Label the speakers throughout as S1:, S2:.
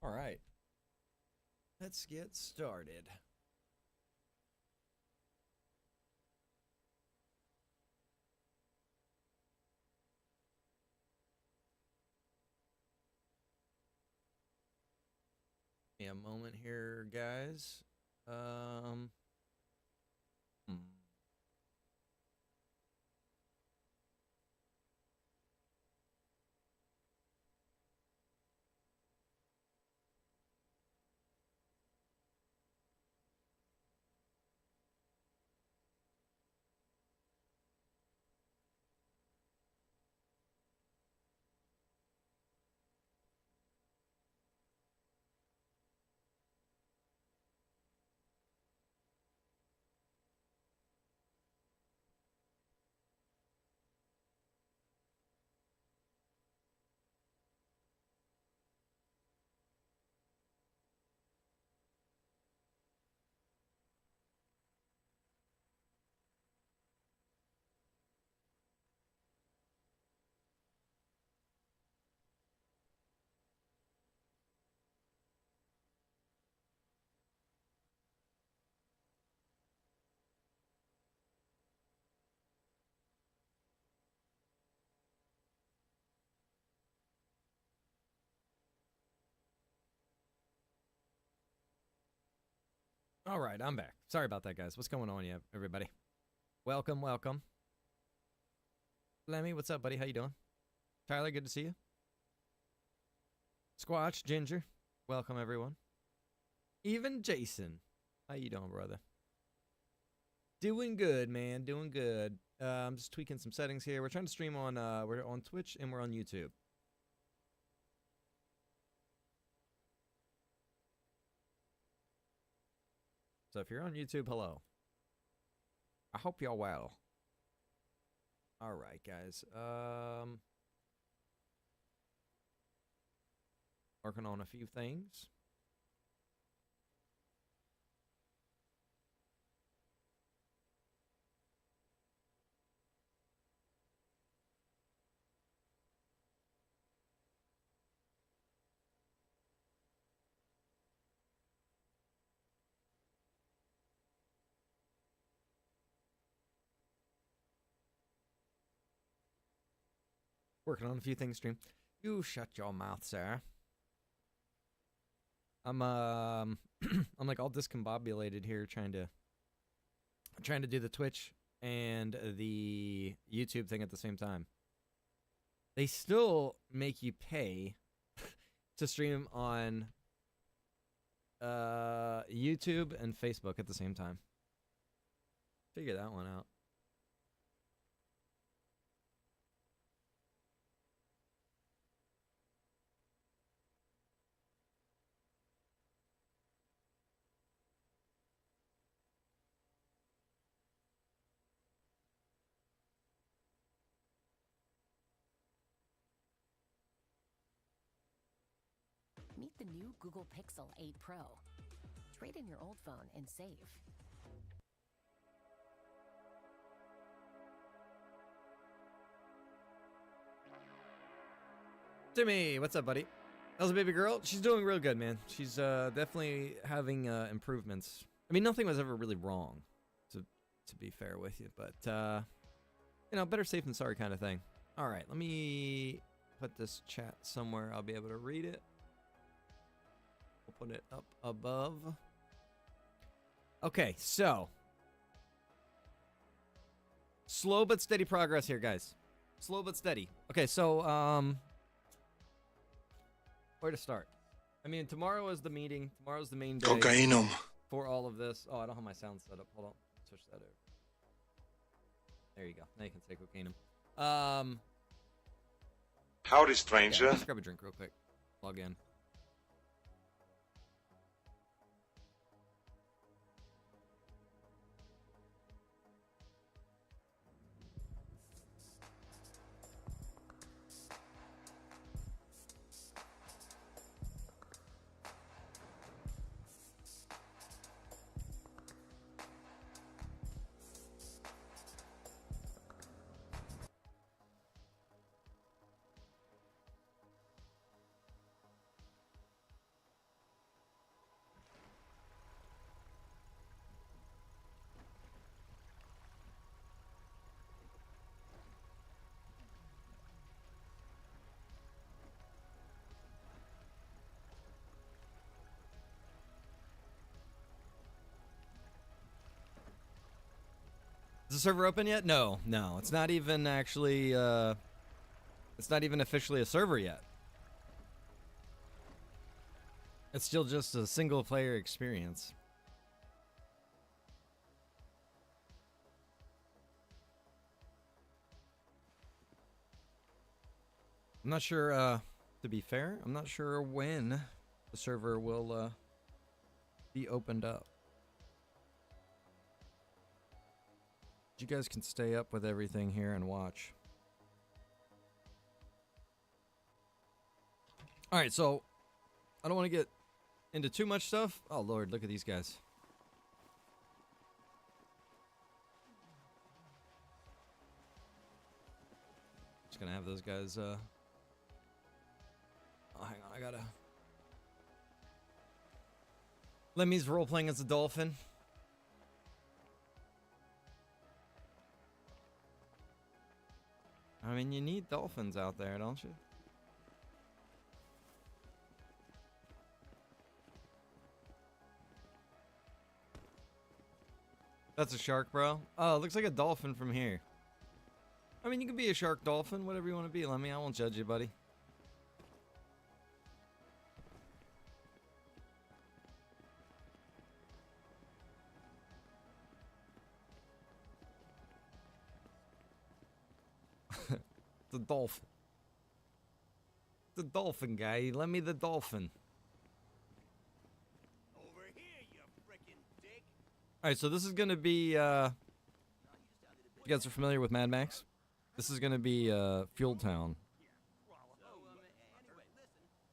S1: All right, let's get started. Give me a moment here, guys. Hmm. All right, I'm back. Sorry about that, guys. What's going on, yeah, everybody? Welcome, welcome. Lemmy, what's up, buddy? How you doing? Tyler, good to see you. Squatch, Ginger, welcome everyone. Even Jason, how you doing, brother? Doing good, man. Doing good. I'm just tweaking some settings here. We're trying to stream on we're on Twitch and we're on YouTube. So if you're on YouTube, hello. I hope y'all well. All right, guys. Working on a few things. Working on a few things, stream. You shut your mouth, sir. I'm I'm like all discombobulated here trying to do the Twitch and the YouTube thing at the same time. They still make you pay to stream on YouTube and Facebook at the same time. Figure that one out.
S2: Meet the new Google Pixel 8 Pro. Trade in your old phone and save.
S1: Timmy, what's up, buddy? How's the baby girl? She's doing real good, man. She's definitely having improvements. I mean, nothing was ever really wrong, to be fair with you, but you know, better safe than sorry kind of thing. All right, let me put this chat somewhere I'll be able to read it. We'll put it up above. Okay, so slow but steady progress here, guys. Slow but steady. Okay, so where to start? I mean, tomorrow is the meeting. Tomorrow's the main day
S3: Cocainum.
S1: for all of this. Oh, I don't have my sound set up. Hold on. Switch that over. There you go. Now you can say cocainum.
S3: Howdy, stranger.
S1: Yeah, let's grab a drink real quick. Log in. Is the server open yet? No, no. It's not even actually, it's not even officially a server yet. It's still just a single player experience. I'm not sure, to be fair, I'm not sure when the server will, be opened up. You guys can stay up with everything here and watch. Alright, so I don't want to get into too much stuff. Oh lord, look at these guys. Just gonna have those guys, oh, hang on, I gotta... Lemmy's role-playing as a dolphin. I mean, you need dolphins out there, don't you? That's a shark, bro. Oh, it looks like a dolphin from here. I mean, you can be a shark dolphin, whatever you want to be, Lemmy. I won't judge you, buddy. The dolphin. The dolphin guy. Let me the dolphin.
S4: Over here, you frickin' dick.
S1: Alright, so this is gonna be, you guys are familiar with Mad Max? This is gonna be, Fuel Town.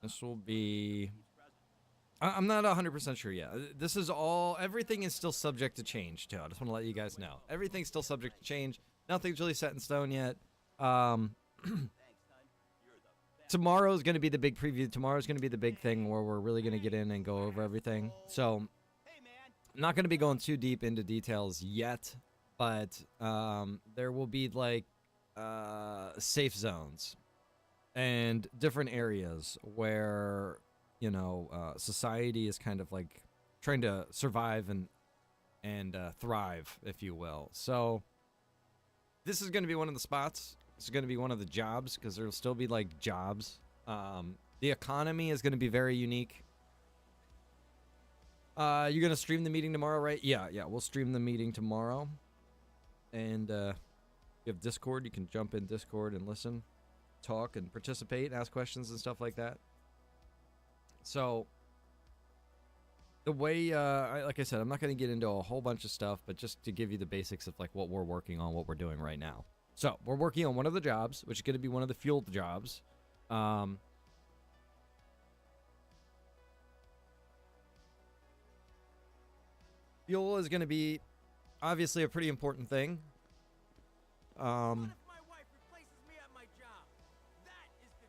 S1: This will be... I'm not 100% sure yet. This is all... Everything is still subject to change, too. I just want to let you guys know. Everything's still subject to change. Nothing's really set in stone yet. Tomorrow's going to be the big preview. Tomorrow's going to be the big thing where we're really going to get in and go over everything. So, I'm not going to be going too deep into details yet, but there will be like safe zones and different areas where, you know, society is kind of like trying to survive and thrive, if you will. So, this is going to be one of the spots. This is going to be one of the jobs, because there will still be, like, jobs. The economy is going to be very unique. You're going to stream the meeting tomorrow, right? Yeah, we'll stream the meeting tomorrow. And, you have Discord. You can jump in Discord and listen, talk, and participate, ask questions and stuff like that. So, the way, like I said, I'm not going to get into a whole bunch of stuff, but just to give you the basics of, like, what we're working on, what we're doing right now. So, we're working on one of the jobs, which is going to be one of the fuel jobs. Fuel is going to be, obviously, a pretty important thing.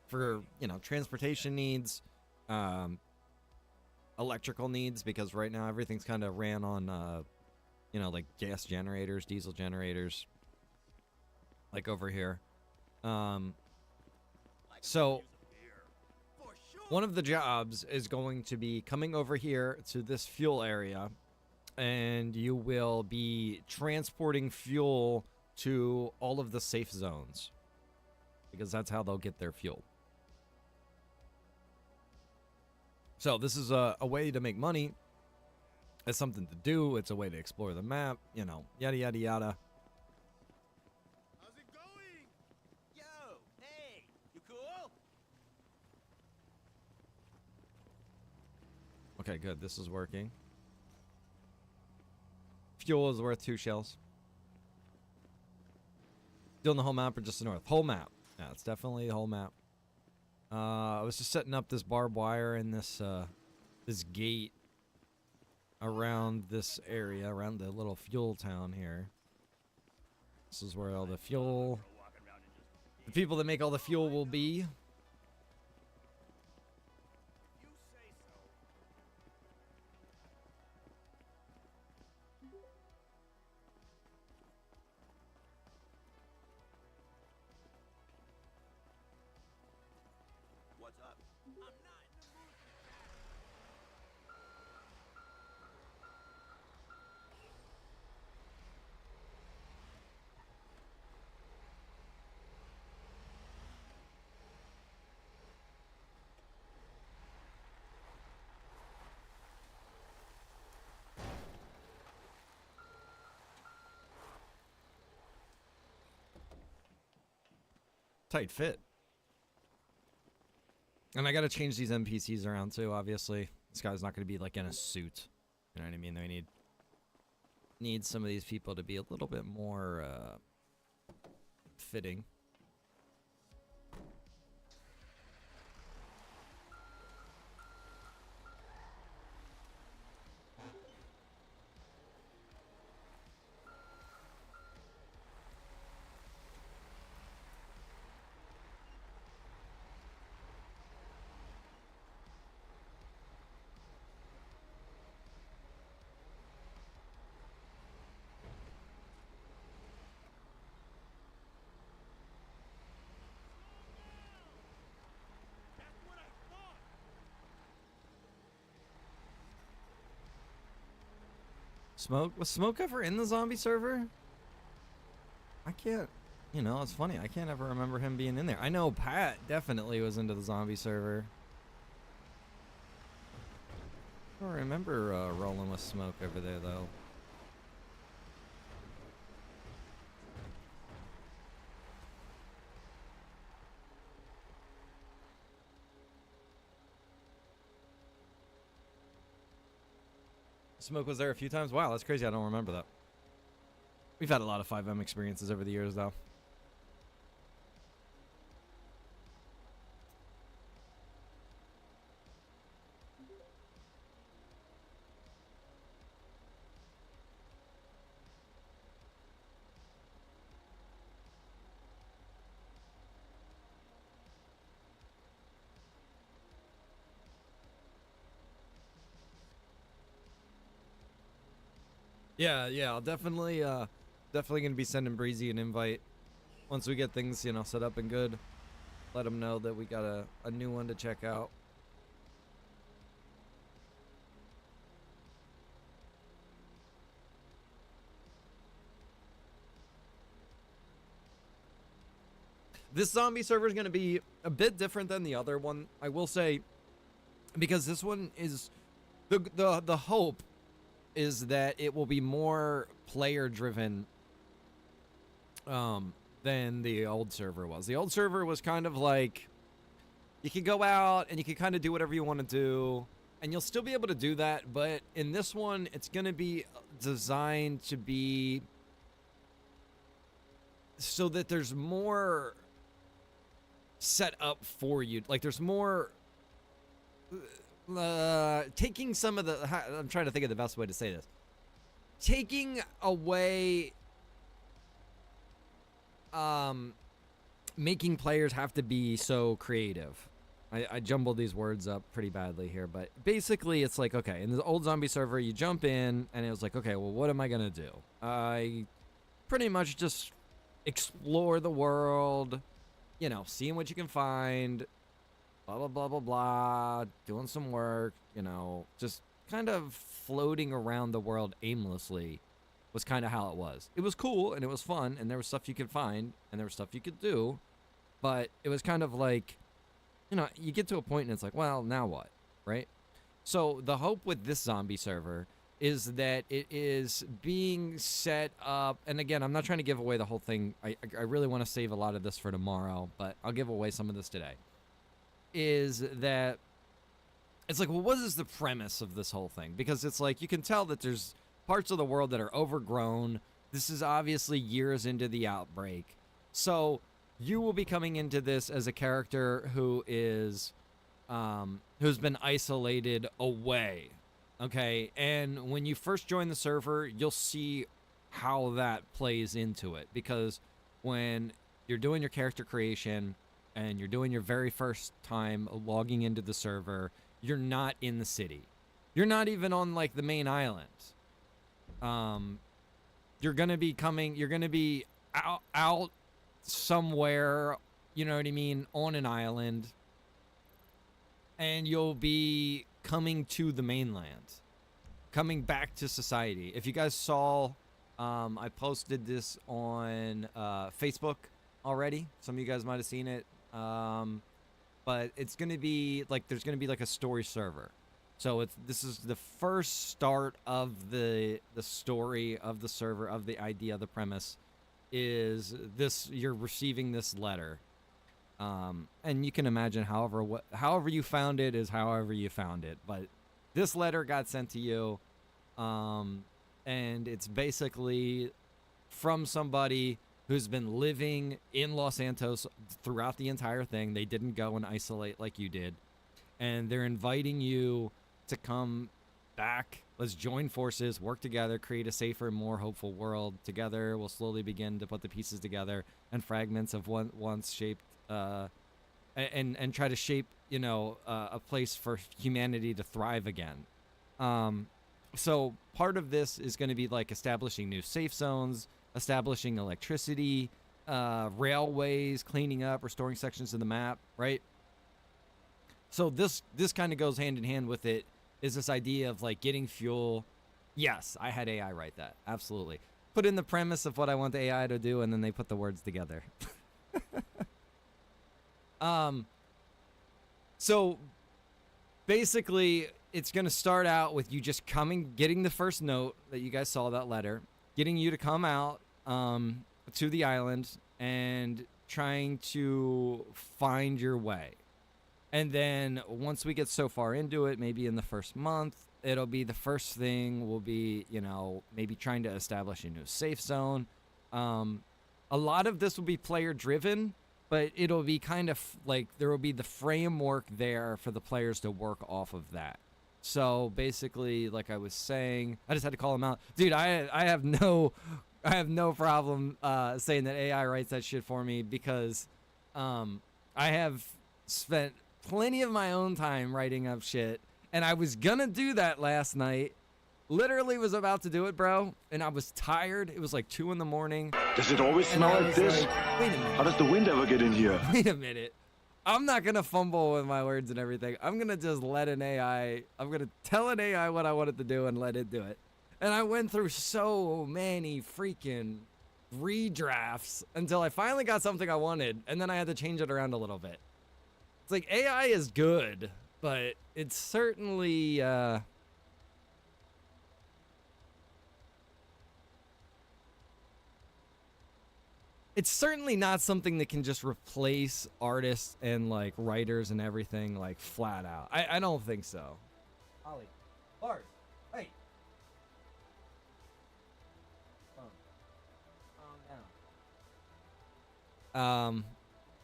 S1: For, you know, transportation needs, electrical needs, because right now everything's kind of ran on, you know, like gas generators, diesel generators. Like over here. So, one of the jobs is going to be coming over here to this fuel area, and you will be transporting fuel to all of the safe zones, because that's how they'll get their fuel. So, this is a way to make money. It's something to do. It's a way to explore the map, you know, yada, yada, yada. Okay, good. This is working. Fuel is worth 2 shells. Doing the whole map or just the north? Whole map. Yeah, it's definitely the whole map. I was just setting up this barbed wire and this this gate around this area, around the little fuel town here. This is where all the fuel... The people that make all the fuel will be. Tight fit. And I gotta change these NPCs around too, obviously. This guy's not gonna be like in a suit. You know what I mean? They need some of these people to be a little bit more fitting.
S4: That's what I thought.
S1: Smoke? Was Smoke ever in the zombie server? I can't, you know, it's funny. I can't ever remember him being in there. I know Pat definitely was into the zombie server. I don't remember rolling with Smoke over there, though. Smoke was there a few times? Wow, that's crazy. I don't remember that. We've had a lot of FiveM experiences over the years, though. Yeah, I'll definitely gonna be sending Breezy an invite once we get things, you know, set up and good. Let him know that we got a new one to check out. This zombie server is gonna be a bit different than the other one, I will say, because this one is the hope is that it will be more player driven than the old server was. The old server was kind of like you can go out and you can kind of do whatever you want to do, and you'll still be able to do that, but in this one it's going to be designed to be so that there's more set up for you. Like there's more taking some of the I'm trying to think of the best way to say this. Taking away making players have to be so creative. I jumbled these words up pretty badly here, but basically it's like, okay, in the old zombie server you jump in and it was like, okay, well, what am I gonna do? I pretty much just explore the world, you know, seeing what you can find, blah, blah, blah, blah, blah, doing some work, you know, just kind of floating around the world aimlessly was kind of how it was. It was cool, and it was fun, and there was stuff you could find, and there was stuff you could do, but it was kind of like, you know, you get to a point, and it's like, well, now what, right? So the hope with this zombie server is that it is being set up, and again, I'm not trying to give away the whole thing. I really want to save a lot of this for tomorrow, but I'll give away some of this today. Is that it's like, well, what is the premise of this whole thing? Because it's like you can tell that there's parts of the world that are overgrown. This is obviously years into the outbreak. So you will be coming into this as a character who is who's been isolated away. Okay, and when you first join the server, you'll see how that plays into it, because when you're doing your character creation and you're doing your very first time logging into the server, you're not in the city. You're not even on like the main island. You're gonna be out somewhere, you know what I mean, on an island, and you'll be coming to the mainland, coming back to society. If you guys saw, I posted this on Facebook already. Some of you guys might have seen it. But it's gonna be like there's gonna be like a story server. So this is the first start of the story of the server, of the idea, the premise is this: you're receiving this letter, And you can imagine however you found it is however you found it. But this letter got sent to you, and it's basically from somebody who's been living in Los Santos throughout the entire thing. They didn't go and isolate like you did. And they're inviting you to come back. Let's join forces, work together, create a safer, more hopeful world. Together, we'll slowly begin to put the pieces together and fragments of once shaped, and try to shape, a place for humanity to thrive again. So part of this is going to be like establishing new safe zones, establishing electricity, railways, cleaning up, restoring sections of the map, right? So this kind of goes hand in hand with it, is this idea of like getting fuel. Yes, I had AI write that. Absolutely. Put in the premise of what I want the AI to do, and then they put the words together. So basically it's going to start out with you just getting the first note that you guys saw, that letter, getting you to come out, to the island and trying to find your way. And then once we get so far into it, maybe in the first month, it'll be the first thing will be, maybe trying to establish a new safe zone. A lot of this will be player driven, but it'll be kind of like there will be the framework there for the players to work off of that. So basically, like I was saying, I just had to call him out. Dude, I have no problem saying that AI writes that shit for me, because I have spent plenty of my own time writing up shit, and I was gonna do that last night. Literally was about to do it, bro, and I was tired. It was like 2 a.m.
S3: Does it always smell like this?
S1: Like, wait a minute.
S3: How does the wind ever get in here?
S1: Wait a minute. I'm not gonna fumble with my words and everything. I'm gonna just let I'm gonna tell an AI what I want it to do and let it do it. And I went through so many freaking redrafts until I finally got something I wanted, and then I had to change it around a little bit. It's like AI is good, but it's certainly it's certainly not something that can just replace artists and like writers and everything like flat out. I don't think so. Ollie, Bart, hey.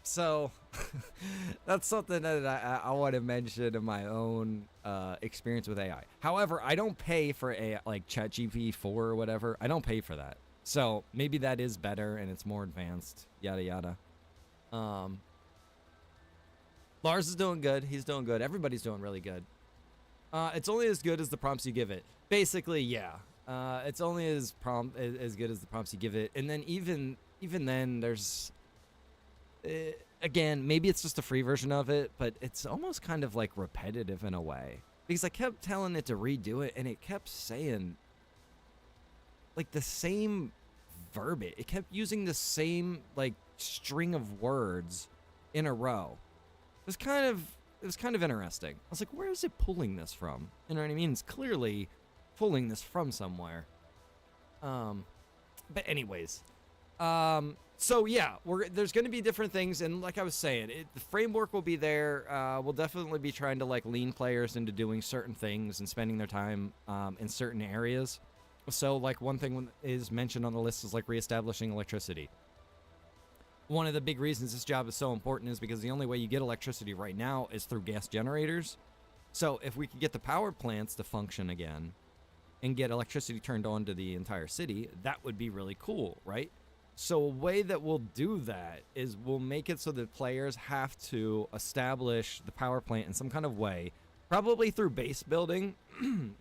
S1: So that's something that I want to mention in my own experience with AI. However, I don't pay for AI, like ChatGPT 4 or whatever. I don't pay for that. So maybe that is better and it's more advanced, yada yada. Lars is doing good. He's doing good. Everybody's doing really good. It's only as good as the prompts you give it. Basically, yeah. It's only as good as the prompts you give it. And then even then, there's again, maybe it's just a free version of it, but it's almost kind of like repetitive in a way, because I kept telling it to redo it and it kept saying like the same verbiage. It kept using the same like string of words in a row. It was kind of interesting. I was like, where is it pulling this from? You know what I mean? It's clearly pulling this from somewhere. But anyways, so yeah, there's going to be different things, and like I was saying, the framework will be there. We'll definitely be trying to like lean players into doing certain things and spending their time in certain areas. So like one thing is mentioned on the list is like reestablishing electricity. One of the big reasons this job is so important is because the only way you get electricity right now is through gas generators. So if we could get the power plants to function again and get electricity turned on to the entire city, that would be really cool, right? So a way that we'll do that is we'll make it so that players have to establish the power plant in some kind of way, probably through base building,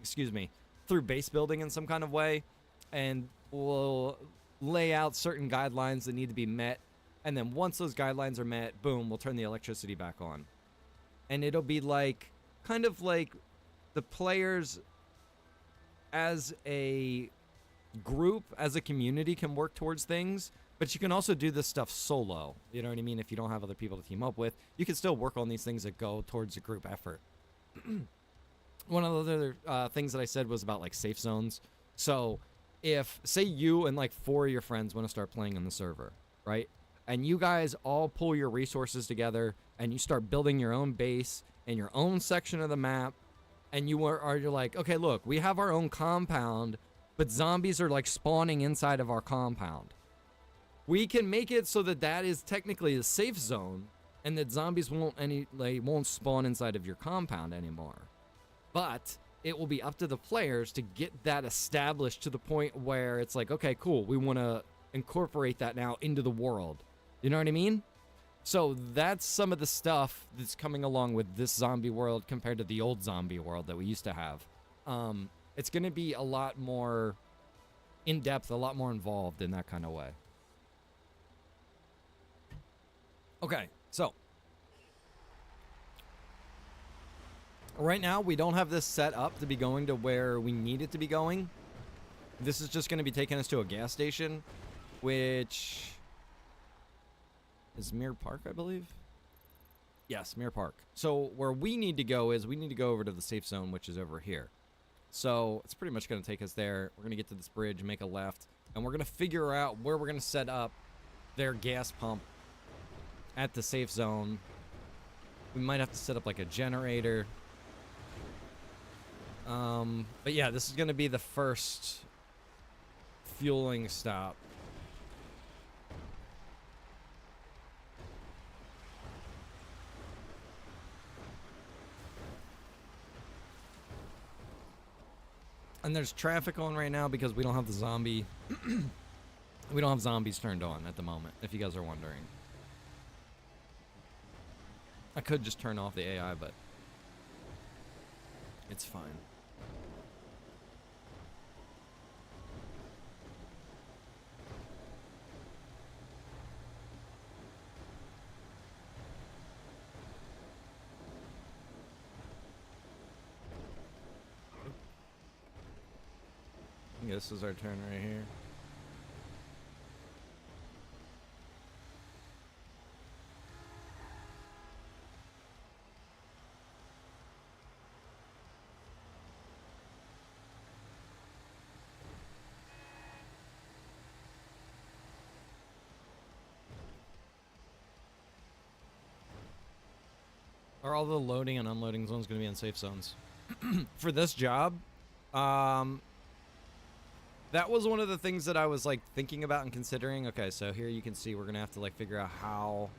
S1: excuse me, through base building in some kind of way, and we'll lay out certain guidelines that need to be met, and then once those guidelines are met, boom, we'll turn the electricity back on. And it'll be like, kind of like the players as a group, as a community, can work towards things, but you can also do this stuff solo. You know what I mean? If you don't have other people to team up with, you can still work on these things that go towards a group effort. One of the other things that I said was about like safe zones. So if, say you and like 4 of your friends want to start playing on the server, right? and you guys all pull your resources together and you start building your own base in your own section of the map, and you're like, okay, look, we have our own compound, but zombies are like spawning inside of our compound. We can make it so that that is technically a safe zone, and that zombies won't spawn inside of your compound anymore. But it will be up to the players to get that established to the point where it's like, okay, cool, we want to incorporate that now into the world. You know what I mean? So that's some of the stuff that's coming along with this zombie world compared to the old zombie world that we used to have. It's going to be a lot more in-depth, a lot more involved in that kind of way. Okay, so right now we don't have this set up to be going to where we need it to be going. This is just going to be taking us to a gas station, which is Mirror Park, I believe. Yes, Mirror Park. So where we need to go is we need to go over to the safe zone, which is over here. So it's pretty much going to take us there. We're going to get to this bridge, make a left, and we're going to figure out where we're going to set up their gas pump at the safe zone. We might have to set up like a generator. But yeah, this is going to be the first fueling stop. And there's traffic on right now because we don't have the zombie. We don't have zombies turned on at the moment, if you guys are wondering. I could just turn off the AI, but it's fine. I guess this is our turn right here. Are all the loading and unloading zones going to be in safe zones? For this job, that was one of the things that I was like thinking about and considering. Okay, so here you can see we're going to have to like figure out how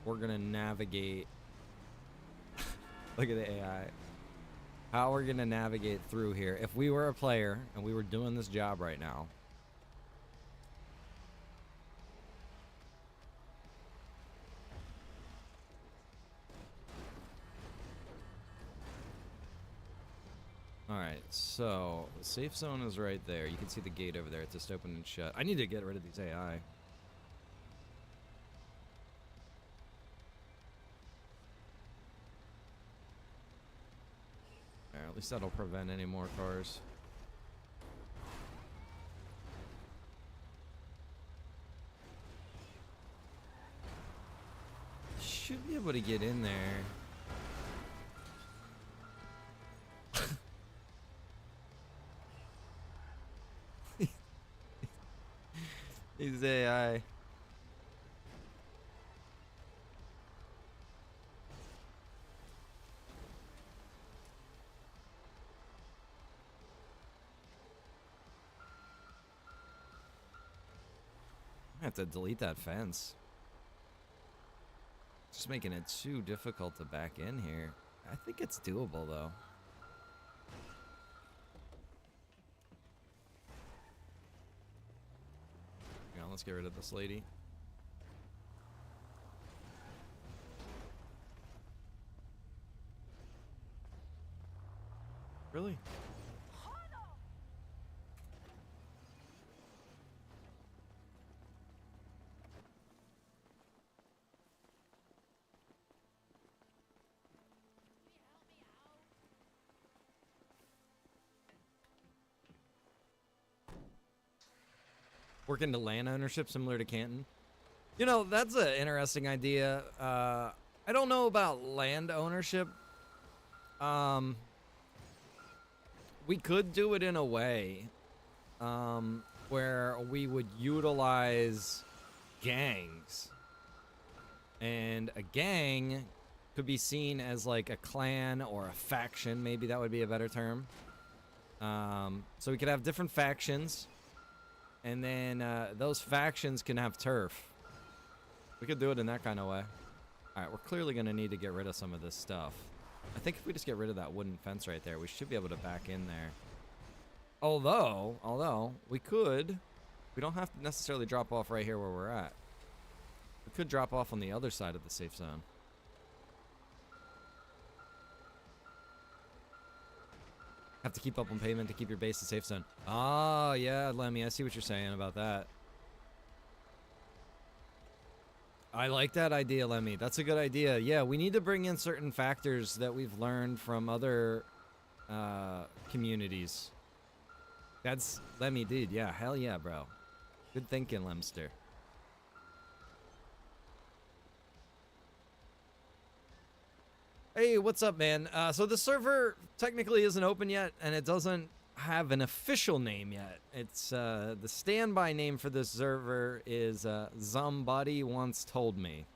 S1: we're going to navigate. Look at the AI. How we're going to navigate through here. If we were a player and we were doing this job right now. Alright, so the safe zone is right there. You can see the gate over there. It's just open and shut. I need to get rid of these AI. At least that'll prevent any more cars. Should be able to get in there. These AI. I have to delete that fence. Just making it too difficult to back in here. I think it's doable though. Yeah, let's get rid of this lady. Really? Work into land ownership similar to Canton. You know, that's an interesting idea. I don't know about land ownership. We could do it in a way where we would utilize gangs. And a gang could be seen as like a clan or a faction. Maybe that would be a better term. So we could have different factions. And then those factions can have turf. We could do it in that kind of way. Alright, we're clearly going to need to get rid of some of this stuff. I think if we just get rid of that wooden fence right there, we should be able to back in there. Although, we don't have to necessarily drop off right here where we're at. We could drop off on the other side of the safe zone. Have to keep up on payment to keep your base a safe zone. Ah, yeah, Lemmy, I see what you're saying about that. I like that idea, Lemmy. That's a good idea. Yeah, we need to bring in certain factors that we've learned from other communities. That's Lemmy, dude. Yeah, hell yeah, bro. Good thinking, Lemster. Hey, what's up, man? So the server technically isn't open yet, and it doesn't have an official name yet. It's the standby name for this server is Somebody Once Told Me.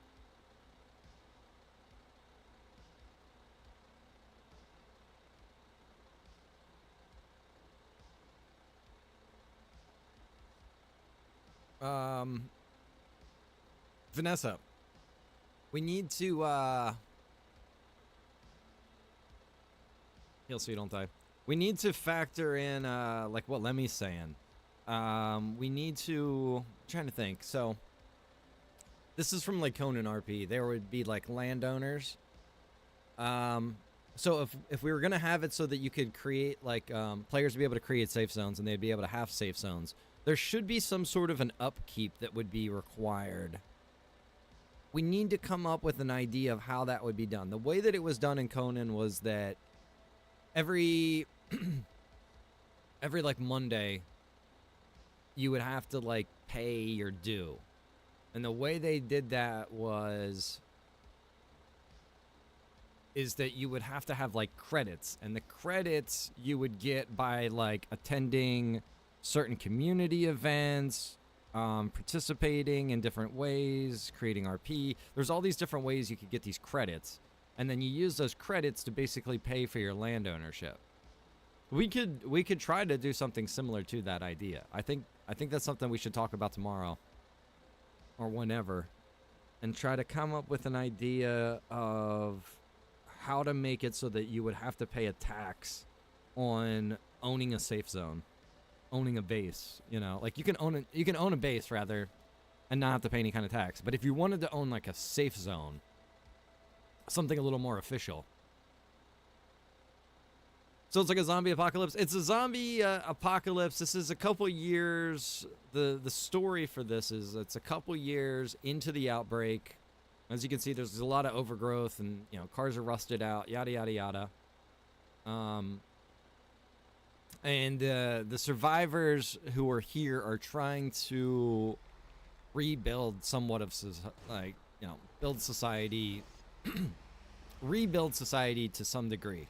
S1: Vanessa, we need to heal so you don't die. We need to factor in like what Lemmy's saying. We need to, I'm trying to think. So this is from like Conan RP. There would be like landowners. So if we were gonna have it so that you could create like players would be able to create safe zones and they'd be able to have safe zones, there should be some sort of an upkeep that would be required. We need to come up with an idea of how that would be done. The way that it was done in Conan was that every like Monday you would have to like pay your due. And the way they did that is that you would have to have like credits, and the credits you would get by like attending certain community events, participating in different ways, creating RP. There's all these different ways you could get these credits, and then you use those credits to basically pay for your land ownership. We could try to do something similar to that idea. I think that's something we should talk about tomorrow or whenever, and try to come up with an idea of how to make it so that you would have to pay a tax on owning a safe zone, owning a base. You know, like you can own a base rather, and not have to pay any kind of tax. But if you wanted to own like a safe zone, something a little more official. So it's like a zombie apocalypse. It's a zombie apocalypse. This is a couple years. The story for this is it's a couple years into the outbreak. As you can see, there's a lot of overgrowth, and you know, cars are rusted out, yada yada yada. And the survivors who are here are trying to rebuild somewhat of like, you know, build society, rebuild society to some degree.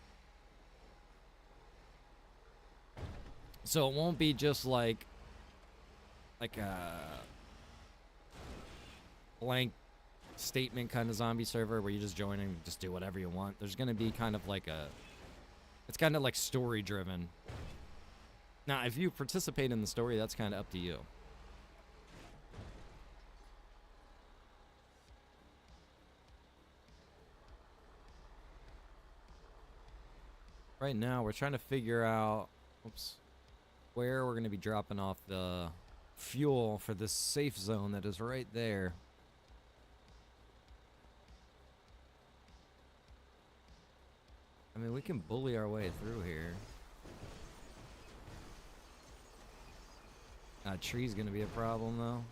S1: So it won't be just like a blank statement kind of zombie server where you just join and just do whatever you want. There's going to be kind of like it's kind of like story driven. Now, if you participate in the story, that's kind of up to you. Right now, we're trying to figure out, where we're going to be dropping off the fuel for this safe zone that is right there. I mean, we can bully our way through here. A tree's gonna be a problem, though.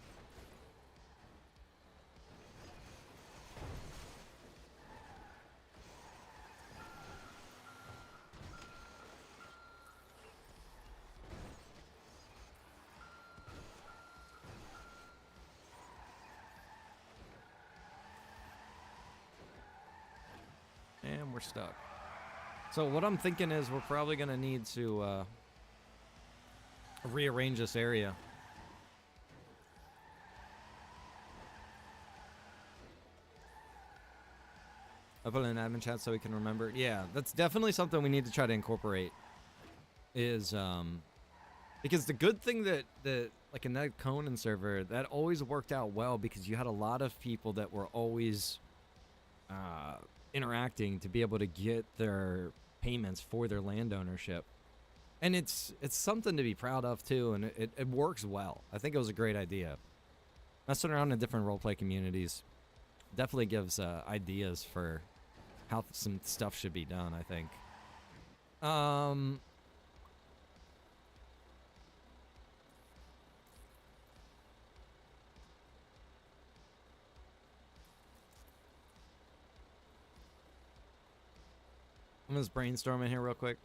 S1: And we're stuck. So what I'm thinking is we're probably gonna need to rearrange this area. I put it in admin chat so we can remember. Yeah, that's definitely something we need to try to incorporate. Is because the good thing that like in that Conan server, that always worked out well because you had a lot of people that were always interacting to be able to get their payments for their land ownership. And it's something to be proud of too, and it works well. I think it was a great idea. Messing around in different roleplay communities definitely gives ideas for how some stuff should be done, I think. I'm just brainstorming here real quick.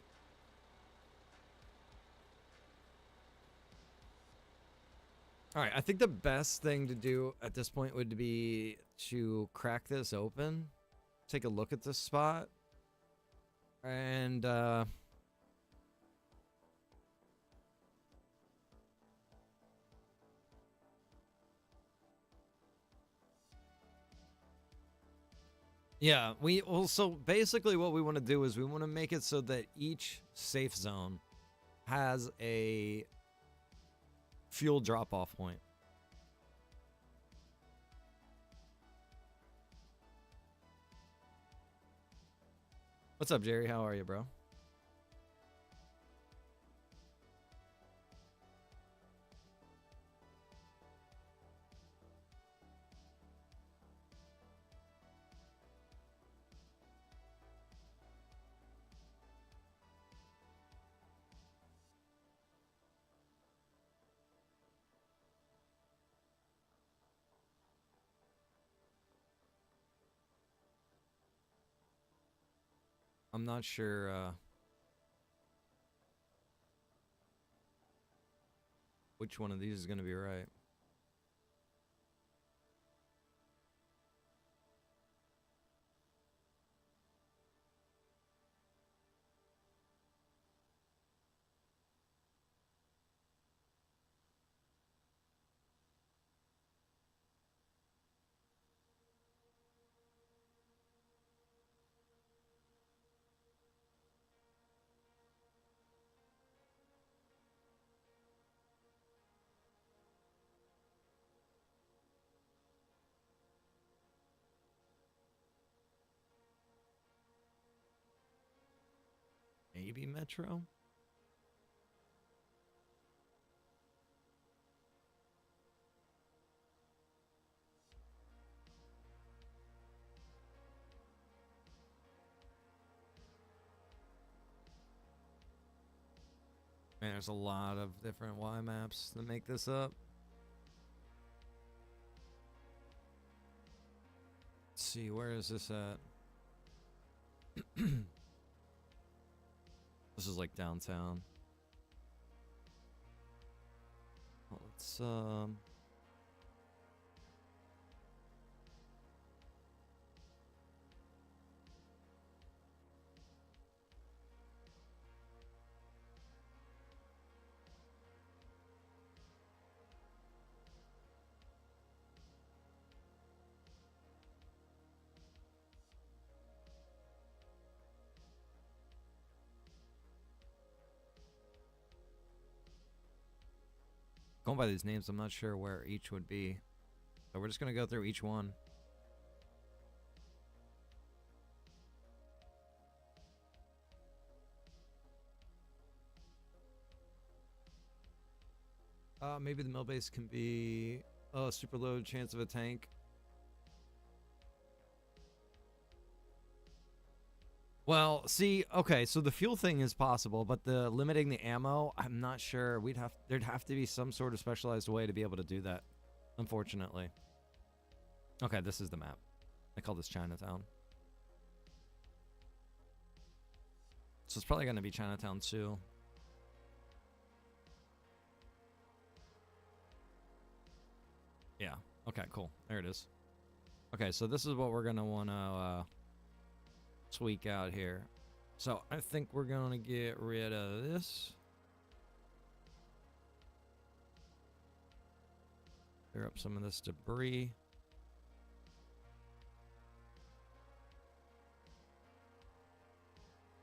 S1: All right, I think the best thing to do at this point would be to crack this open, take a look at this spot, and yeah, so basically what we want to do is we want to make it so that each safe zone has a fuel drop-off point. What's up, Jerry? How are you, bro? I'm not sure which one of these is going to be right. Maybe Metro? Man, there's a lot of different Y maps that make this up. Let's see, where is this at? This is like downtown. Well, let's going by these names, I'm not sure where each would be. So we're just gonna go through each one. Maybe the mill base can be super low chance of a tank. Well, see, okay, so the fuel thing is possible, but the limiting the ammo, I'm not sure. There'd have to be some sort of specialized way to be able to do that, unfortunately. Okay, this is the map. I call this Chinatown. So it's probably going to be Chinatown 2. Yeah. Okay, cool. There it is. Okay, so this is what we're going to want to tweak out here. So I think we're going to get rid of this. Clear up some of this debris.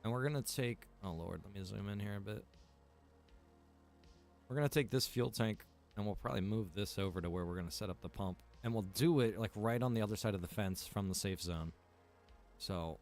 S1: And we're gonna take, oh lord, let me zoom in here a bit. We're gonna take this fuel tank and we'll probably move this over to where we're gonna set up the pump. And we'll do it like right on the other side of the fence from the safe zone. So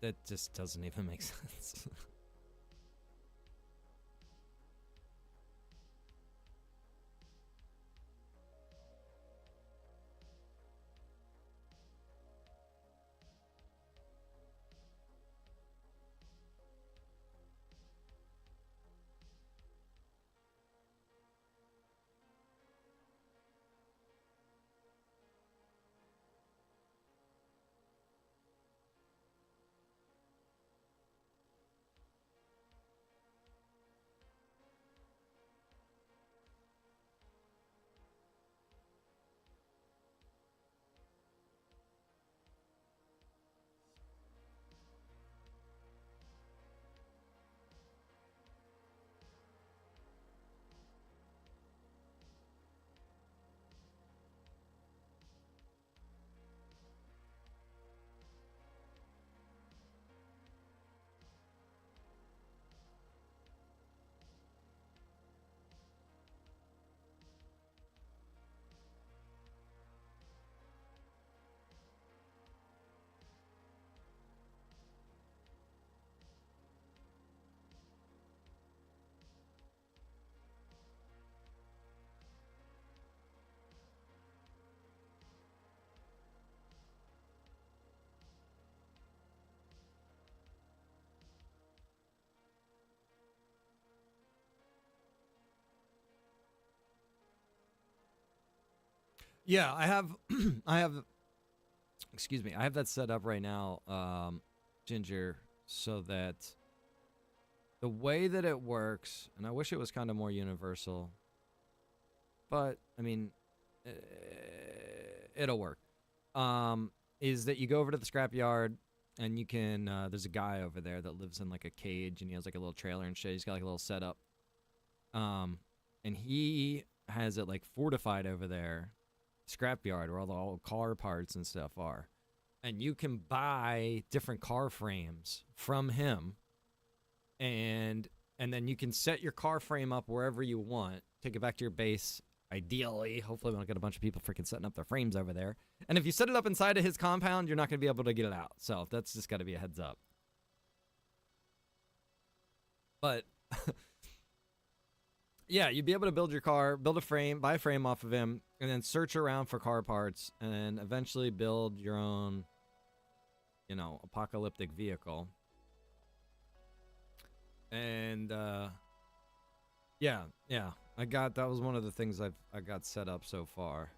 S1: that just doesn't even make sense. Yeah, I have I have excuse me, I have that set up right now, Ginger, so that the way that it works, and I wish it was kind of more universal, but I mean, eh, it'll work. Is that you go over to the scrapyard and you can, there's a guy over there that lives in like a cage and he has like a little trailer and shit. He's got like a little setup. And he has it like fortified over there, scrapyard, where all the old car parts and stuff are. And you can buy different car frames from him, and then you can set your car frame up wherever you want, take it back to your base. Ideally, hopefully we don't get a bunch of people freaking setting up their frames over there. And if you set it up inside of his compound, you're not going to be able to get it out. So that's just got to be a heads up. But yeah, you'd be able to build your car, build a frame, buy a frame off of him, and then search around for car parts, and then eventually build your own, you know, apocalyptic vehicle. And yeah, that was one of the things I got set up so far.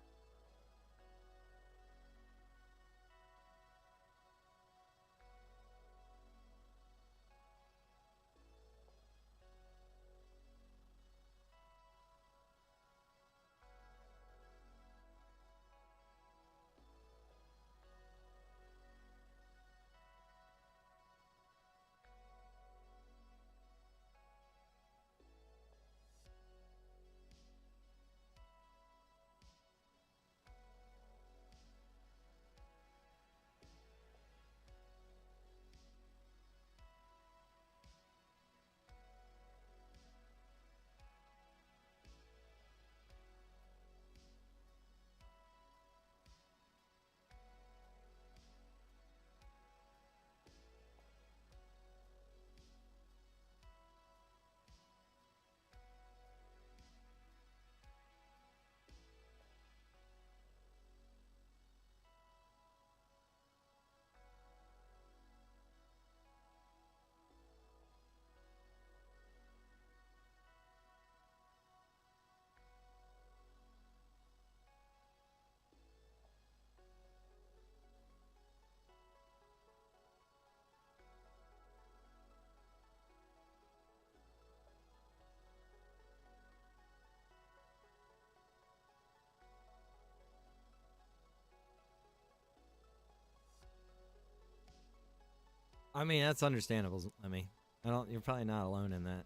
S1: I mean, that's understandable. I mean, you're probably not alone in that.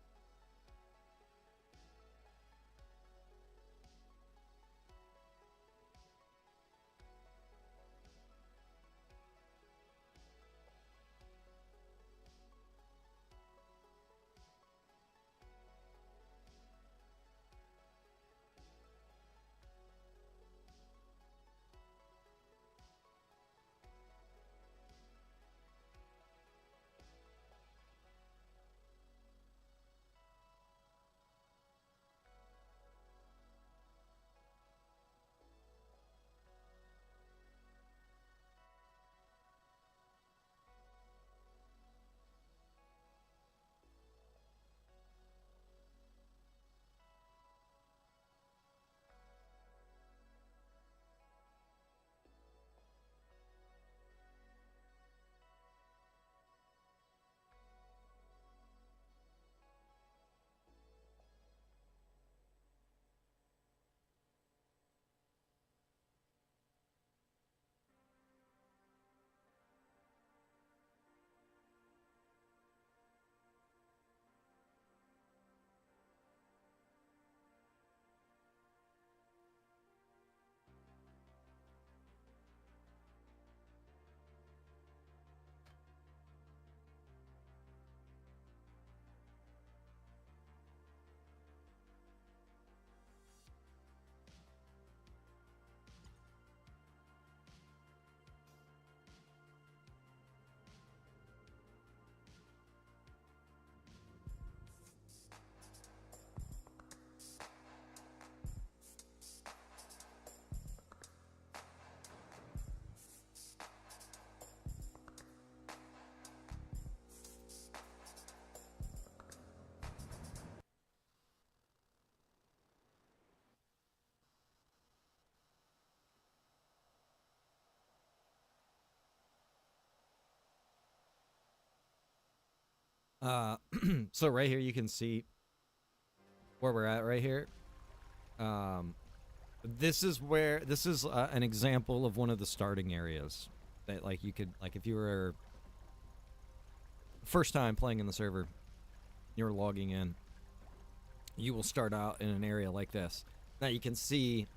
S1: So right here you can see where we're at right here. This is an example of one of the starting areas that, like, you could, like, if you were first time playing in the server, you're logging in, you will start out in an area like this. Now you can see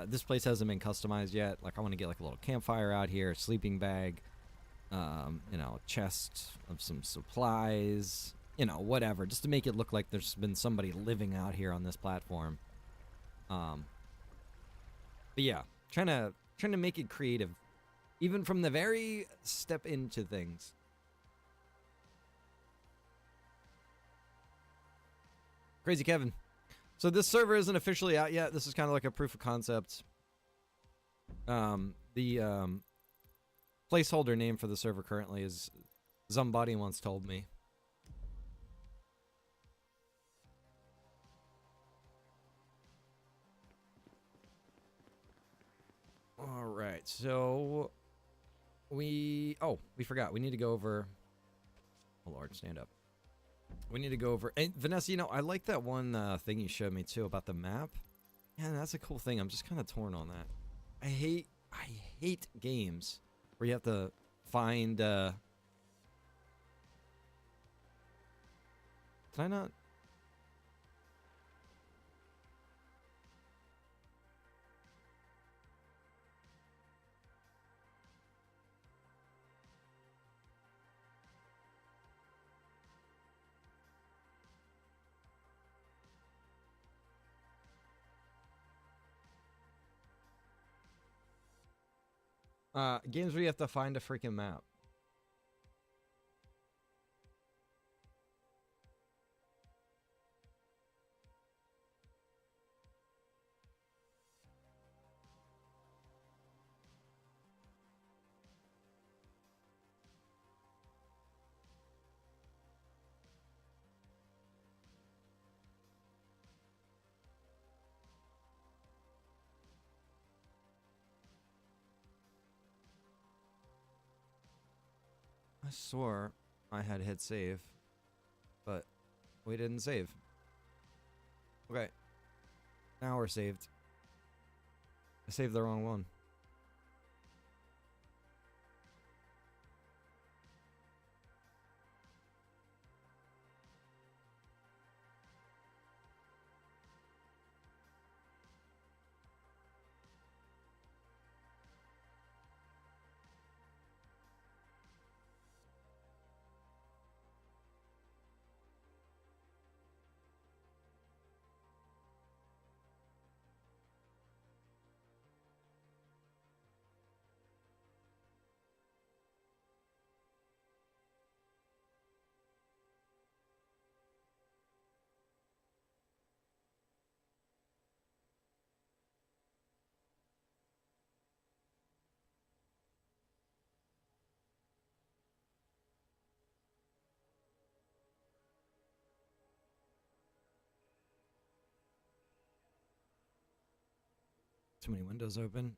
S1: this place hasn't been customized yet. Like, I want to get like a little campfire out here, a sleeping bag, you know, a chest of some supplies, you know, whatever, just to make it look like there's been somebody living out here on this platform. But yeah, trying to make it creative, even from the very step into things. Crazy Kevin. So this server isn't officially out yet. This is kind of like a proof of concept. The placeholder name for the server currently is Somebody Once Told Me. All right, so we forgot. We need to go over. Oh Lord, stand up. We need to go over. And Vanessa, you know, I like that one thing you showed me too about the map. Yeah, that's a cool thing. I'm just kind of torn on that. I hate games where you have to find. Can I not? Games where you have to find a freaking map. I swore I had hit save, but we didn't save. Okay. Now we're saved. I saved the wrong one. Too many windows open.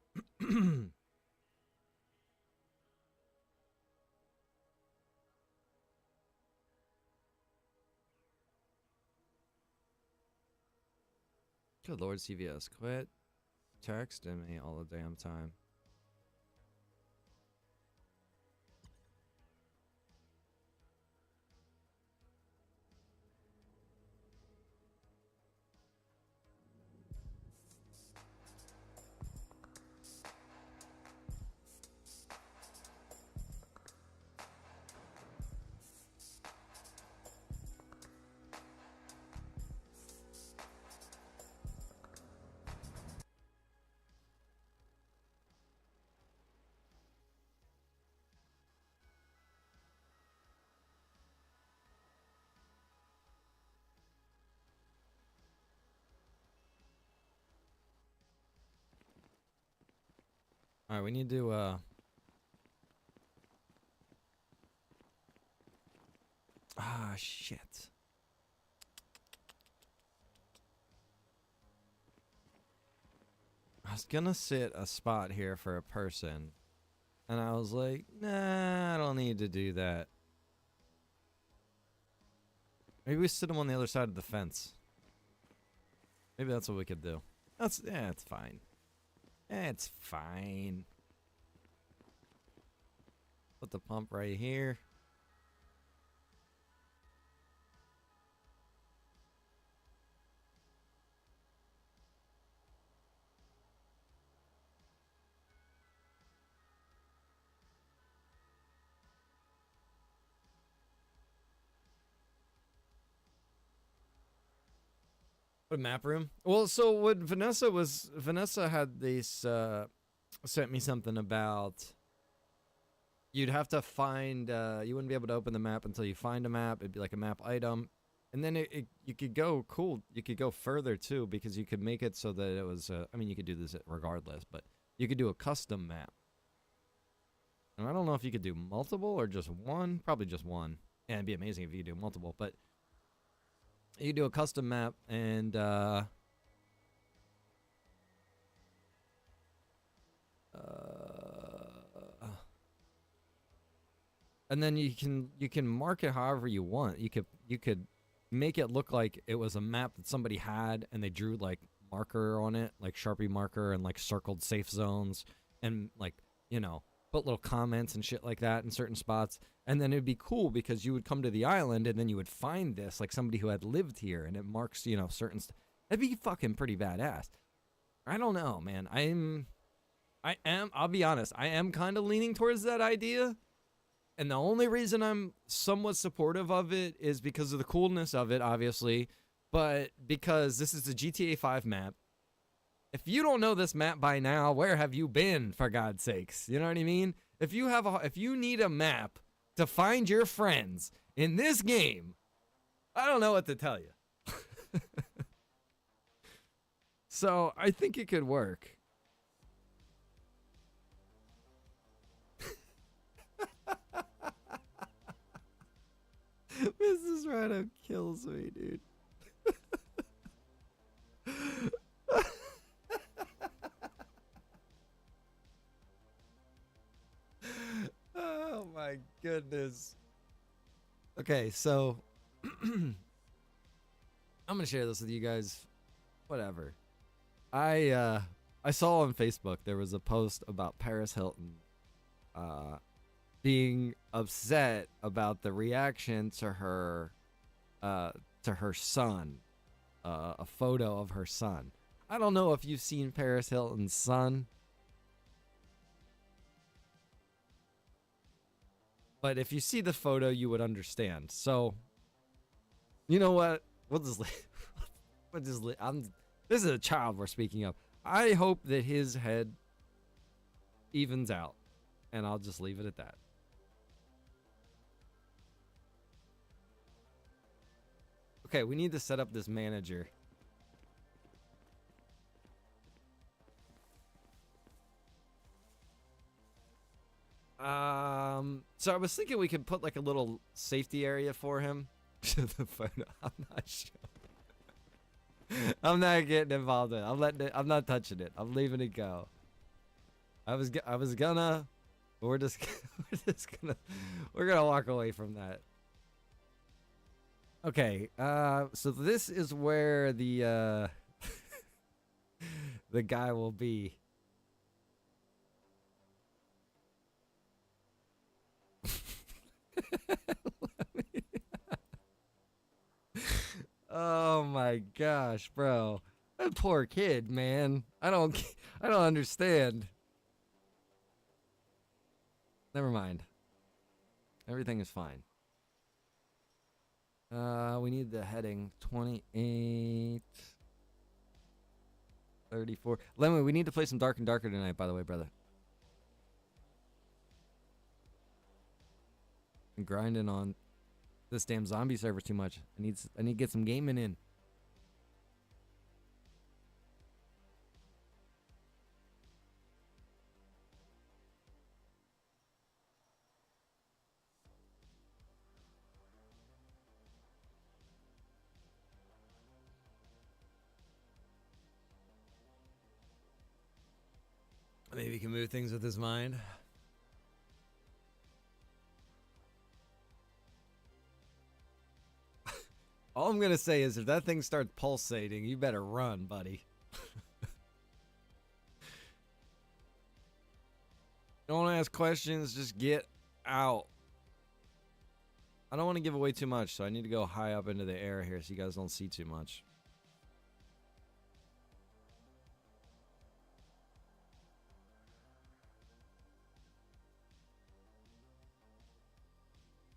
S1: Good Lord, CVS, quit texting me all the damn time. All right, we need to shit. I was gonna sit a spot here for a person, and I was like, nah, I don't need to do that. Maybe we sit them on the other side of the fence. Maybe that's what we could do. It's fine. It's fine. Put the pump right here. What, map room? Well, so what Vanessa had this sent me something about you'd have to find you wouldn't be able to open the map until you find a map. It'd be like a map item. And then you could go you could go further too, because you could make it so that it was I mean, you could do this regardless, but you could do a custom map. And I don't know if you could do multiple or just one, probably just one. Yeah, it'd be amazing if you could do multiple, but you do a custom map, and then you can mark it however you want. You could make it look like it was a map that somebody had, and they drew like marker on it, like Sharpie marker, and like circled safe zones, and like, you know, put little comments and shit like that in certain spots. And then it'd be cool because you would come to the island and then you would find this, like somebody who had lived here, and it marks, you know, certain That'd be fucking pretty badass. I don't know, man. I'll be honest, I am kind of leaning towards that idea. And the only reason I'm somewhat supportive of it is because of the coolness of it, obviously, but because this is the GTA 5 map. If you don't know this map by now, where have you been, for God's sakes? You know what I mean? If you need a map to find your friends in this game, I don't know what to tell you. So I think it could work. Mrs. Rhino kills me, dude. Oh my goodness. Okay, so I'm gonna share this with you guys. Whatever. I saw on Facebook there was a post about Paris Hilton being upset about the reaction to her son, a photo of her son. I don't know if you've seen Paris Hilton's son, but if you see the photo, you would understand. So, you know what? We'll just this is a child we're speaking of. I hope that his head evens out, and I'll just leave it at that. Okay, we need to set up this manager. So I was thinking we could put like a little safety area for him. The photo, I'm not sure. I'm not getting involved in it. I'm not touching it. I'm leaving it go. I was gonna, but we're just we're gonna walk away from that. Okay, so this is where the the guy will be. Oh my gosh, bro. That poor kid, man. I don't understand. Never mind. Everything is fine. We need the heading 28 34. Lemon, we need to play some Dark and Darker tonight, by the way, brother. I'm grinding on this damn zombie server too much. I need to get some gaming in. Maybe he can move things with his mind. All I'm gonna say is if that thing starts pulsating, you better run, buddy. Don't ask questions, just get out. I don't want to give away too much, so I need to go high up into the air here so you guys don't see too much.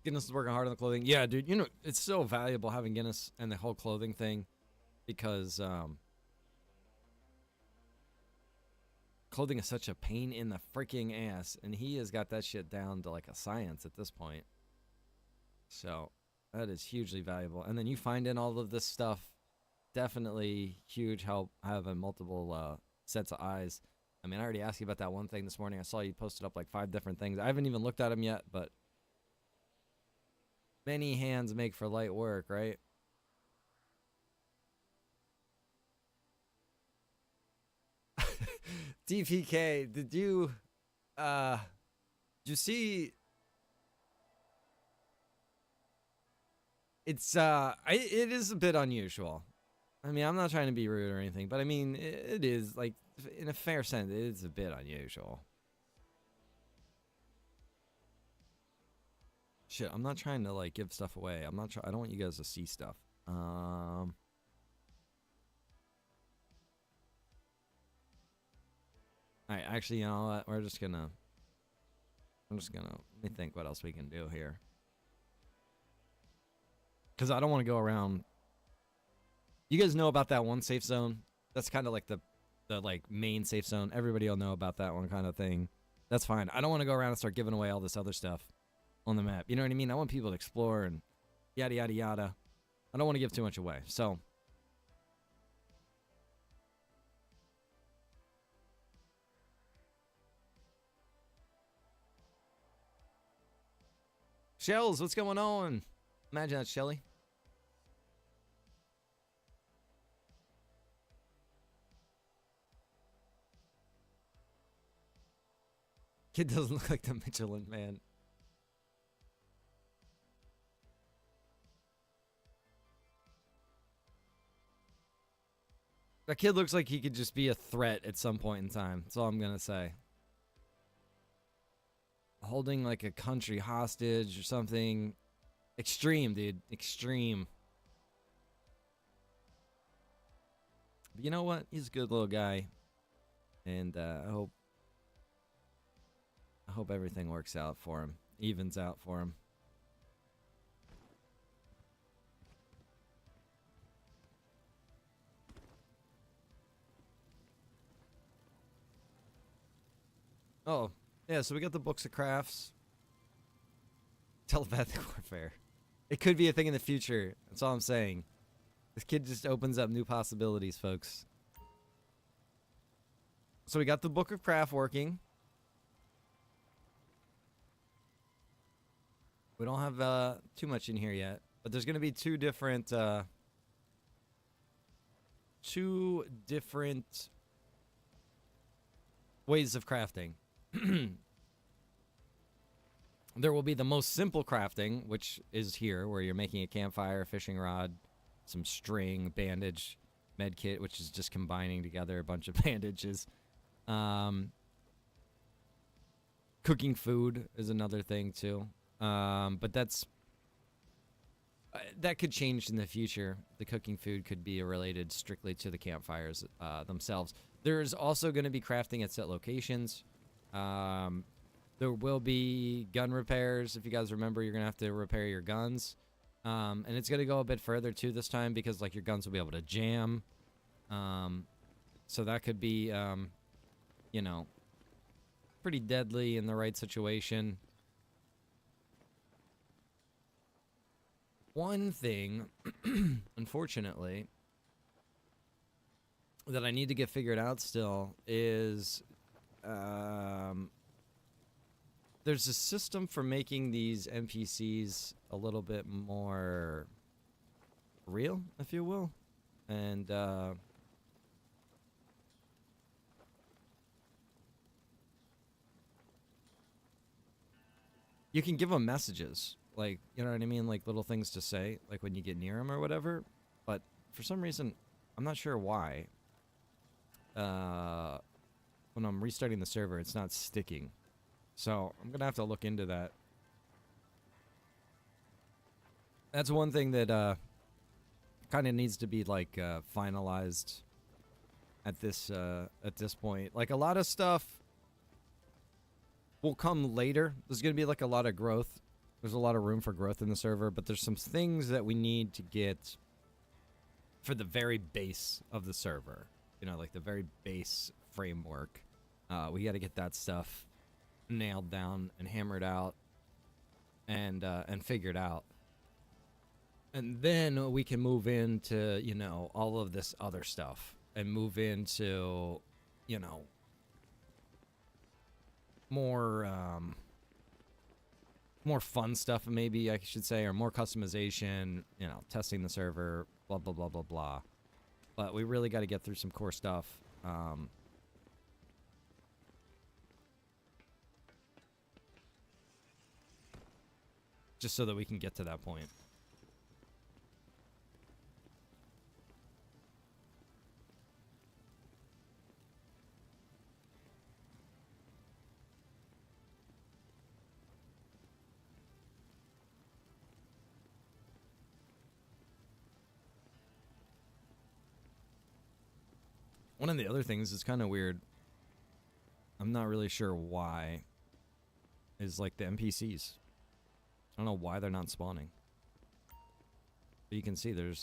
S1: Guinness is working hard on the clothing. Yeah, dude, you know, it's so valuable having Guinness and the whole clothing thing because clothing is such a pain in the freaking ass, and he has got that shit down to like a science at this point. So that is hugely valuable. And then you find in all of this stuff, definitely huge help having multiple sets of eyes. I mean, I already asked you about that one thing this morning. I saw you posted up like 5 different things. I haven't even looked at them yet, but many hands make for light work, right? DPK, did you see? It's it is a bit unusual. I mean, I'm not trying to be rude or anything, but I mean, it is like, in a fair sense, it is a bit unusual. Shit, I'm not trying to like give stuff away. I don't want you guys to see stuff. Alright, actually, you know what? I'm just gonna let me think what else we can do here. Cause I don't want to go around. You guys know about that one safe zone? That's kind of like the like main safe zone. Everybody will know about that one kind of thing. That's fine. I don't want to go around and start giving away all this other stuff on the map. You know what I mean? I want people to explore and yada yada yada. I don't want to give too much away. So Shells, what's going on? Imagine that, Shelly. Kid doesn't look like the Michelin Man. That kid looks like he could just be a threat at some point in time. That's all I'm gonna say. Holding like a country hostage or something. Extreme, dude. Extreme. But you know what? He's a good little guy. And I hope everything works out for him. Evens out for him. Oh, yeah, so we got the books of crafts. Telepathic warfare. It could be a thing in the future. That's all I'm saying. This kid just opens up new possibilities, folks. So we got the book of craft working. We don't have too much in here yet, but there's going to be 2 different two different ways of crafting. There will be the most simple crafting, which is here, where you're making a campfire, fishing rod, some string, bandage, med kit, which is just combining together a bunch of bandages. Cooking food is another thing too. But that could change in the future. The cooking food could be related strictly to the campfires themselves. There's also going to be crafting at set locations. There will be gun repairs. If you guys remember, you're going to have to repair your guns. And it's going to go a bit further too this time because like your guns will be able to jam. So that could be, you know, pretty deadly in the right situation. One thing, unfortunately, that I need to get figured out still is there's a system for making these NPCs a little bit more real, if you will. And you can give them messages, like, you know what I mean? Like little things to say, like when you get near them or whatever. But for some reason, I'm not sure why. When I'm restarting the server, it's not sticking. So I'm going to have to look into that. That's one thing that kind of needs to be like finalized at this point. Like a lot of stuff will come later. There's going to be like a lot of growth. There's a lot of room for growth in the server, but there's some things that we need to get for the very base of the server. You know, like the very base framework. We got to get that stuff nailed down and hammered out and figured out. And then we can move into, you know, all of this other stuff and move into, you know, more fun stuff, maybe I should say, or more customization, you know, testing the server, blah, blah, blah, blah, blah. But we really got to get through some core stuff. Just so that we can get to that point. One of the other things is kind of weird. I'm not really sure why. Is like the NPCs. I don't know why they're not spawning. But you can see there's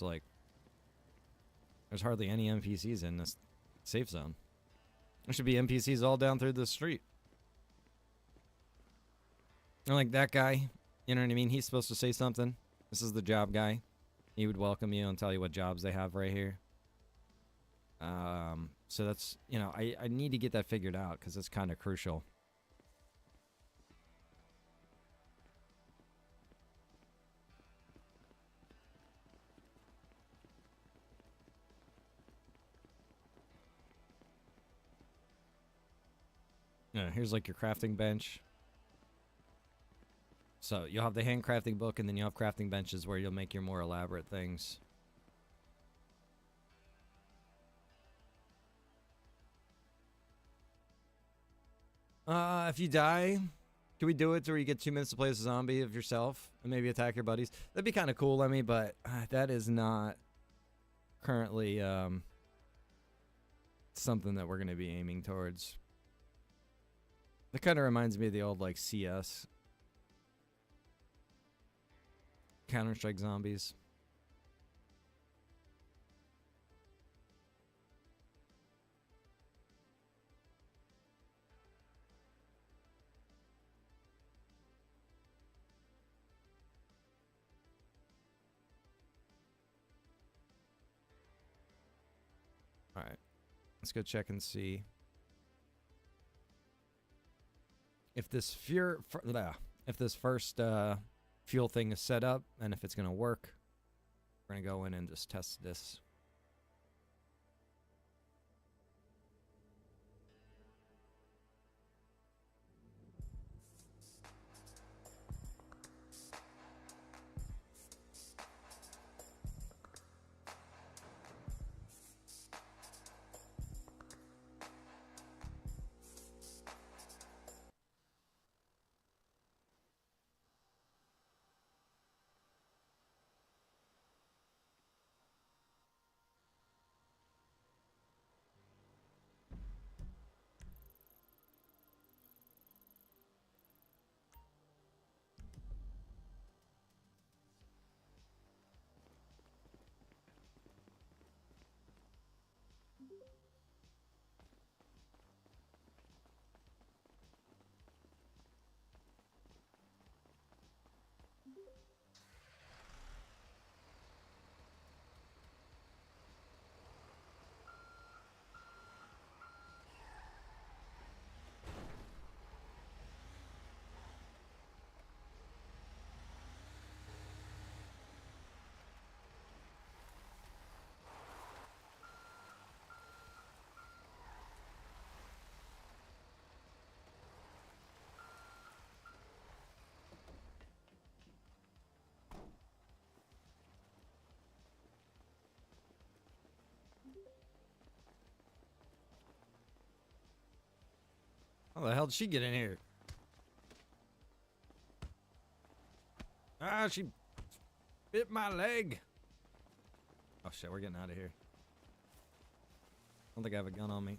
S1: hardly any NPCs in this safe zone. There should be NPCs all down through the street. And like that guy, you know what I mean? He's supposed to say something. This is the job guy. He would welcome you and tell you what jobs they have right here. So that's, you know, I need to get that figured out because it's kind of crucial. Yeah, here's like your crafting bench. So you'll have the handcrafting book and then you'll have crafting benches where you'll make your more elaborate things. If you die, can we do it to where you get 2 minutes to play as a zombie of yourself and maybe attack your buddies? That'd be kind of cool, I mean, but that is not currently something that we're going to be aiming towards. That kind of reminds me of the old, like, CS. Counter-Strike zombies. Alright. Let's go check and see if this first fuel thing is set up and if it's going to work. We're going to go in and just test this. How the hell did she get in here? Ah, she bit my leg. Oh shit, we're getting out of here. I don't think I have a gun on me.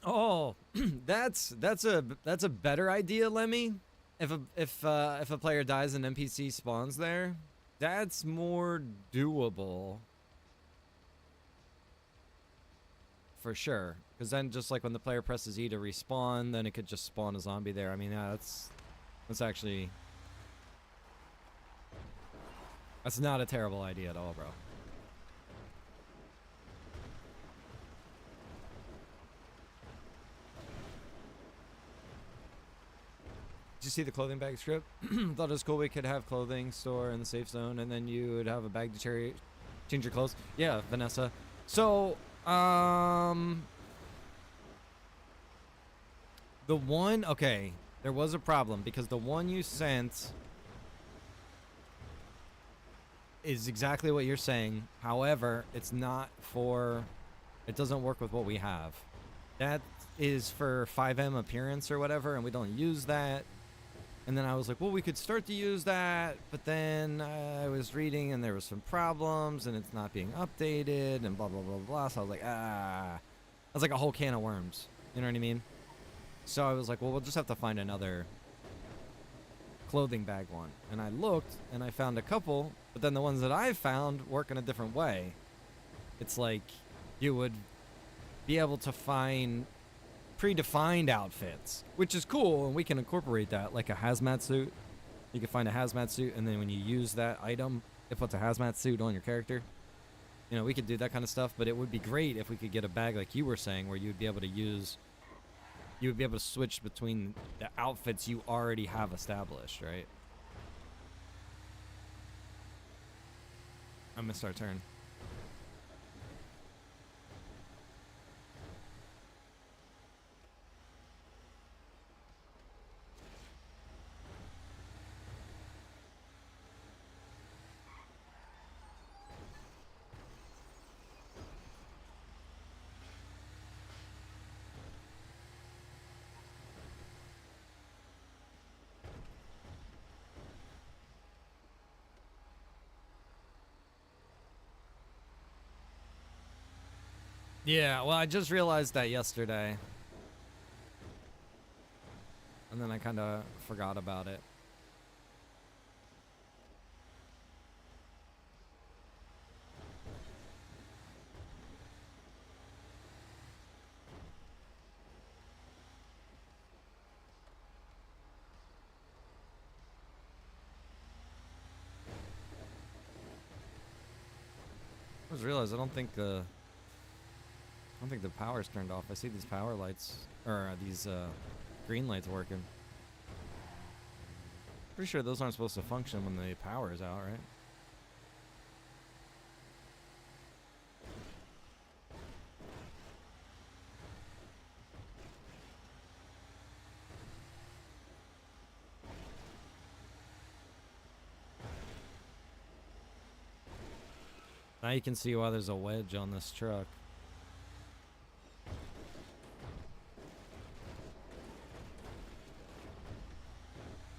S1: Oh, that's a better idea, Lemmy. If a player dies and NPC spawns there, that's more doable. For sure. Because then just like when the player presses E to respawn, then it could just spawn a zombie there. I mean, yeah, that's actually, that's not a terrible idea at all, bro. Did you see the clothing bag script? Thought it was cool we could have clothing store in the safe zone, and then you would have a bag to change your clothes. Yeah, Vanessa. So, the one, okay, there was a problem because the one you sent is exactly what you're saying. However, it's not for, it doesn't work with what we have. That is for FiveM appearance or whatever, and we don't use that. And then I was like, well, we could start to use that, but then I was reading and there was some problems and it's not being updated and blah, blah, blah, blah. So I was like, ah. That's like a whole can of worms. You know what I mean? So I was like, well, we'll just have to find another clothing bag one. And I looked and I found a couple, but then the ones that I found work in a different way. It's like you would be able to find predefined outfits, which is cool, and we can incorporate that, like a hazmat suit. You can find a hazmat suit, and then when you use that item, it puts a hazmat suit on your character. You know, we could do that kind of stuff, but it would be great if we could get a bag like you were saying, where you'd be able to use, you would be able to switch between the outfits you already have established, right? I missed our turn. Yeah, well, I just realized that yesterday. And then I kind of forgot about it. I just realized I don't think the power's turned off. I see these power lights, or these green lights working. Pretty sure those aren't supposed to function when the power is out, right? Now you can see why there's a wedge on this truck.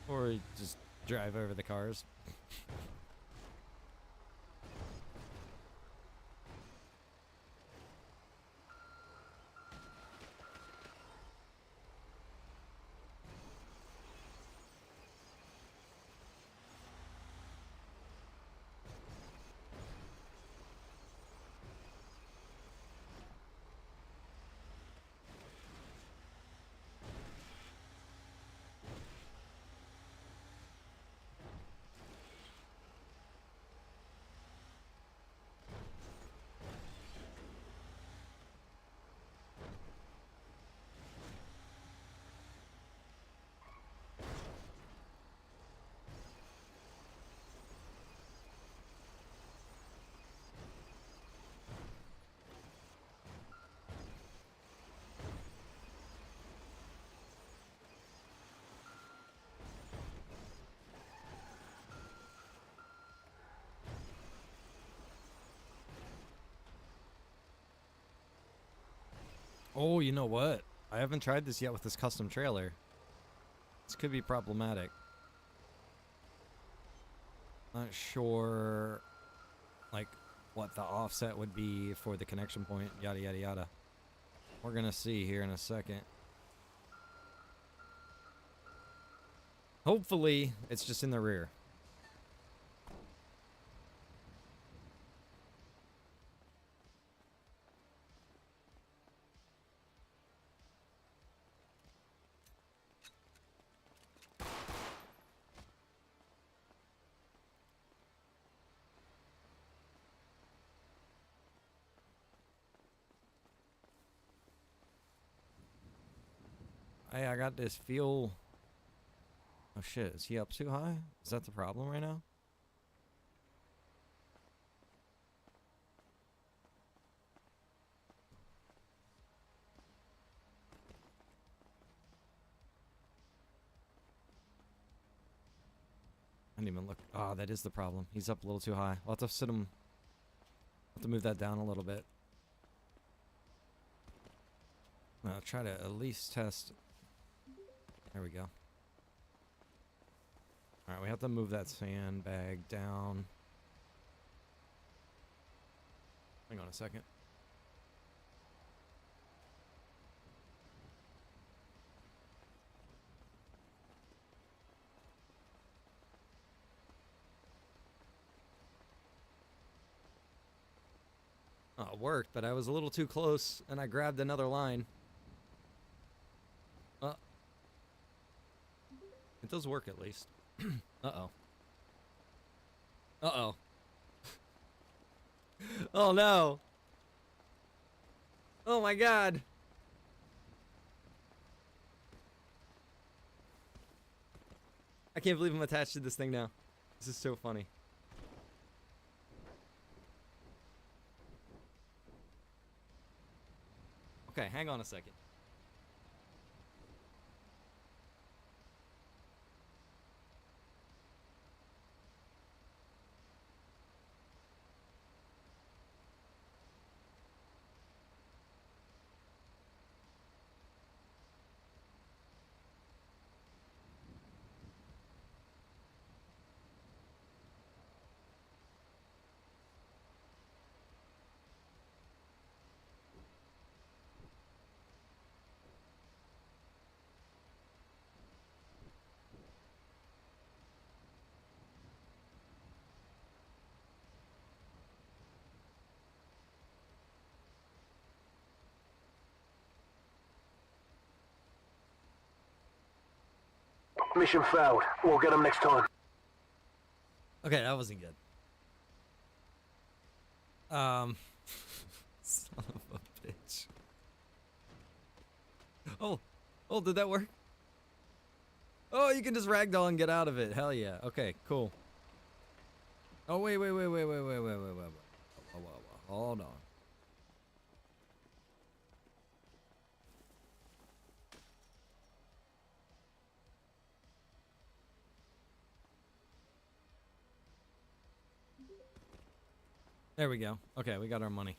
S1: Or you just drive over the cars. Oh, you know what? I haven't tried this yet with this custom trailer. This could be problematic. Not sure, like, what the offset would be for the connection point, yada, yada, yada. We're gonna see here in a second. Hopefully, it's just in the rear. Hey, I got this fuel. Oh shit, is he up too high? Is that the problem right now? I didn't even look. Oh, that is the problem. He's up a little too high. I'll have to sit him. I'll have to move that down a little bit. I'll try to at least test. There we go. Alright, we have to move that sandbag down. Hang on a second. Oh, it worked, but I was a little too close, and I grabbed another line. It does work at least. Uh-oh. Uh-oh. Oh, no. Oh, my God. I can't believe I'm attached to this thing now. This is so funny. Okay, hang on a second.
S3: Mission failed. We'll get them next time.
S1: Okay, that wasn't good. Son of a bitch. Oh, did that work? Oh, you can just ragdoll and get out of it. Hell yeah. Okay, cool. Oh, wait. Whoa. Hold on. There we go. Okay, we got our money.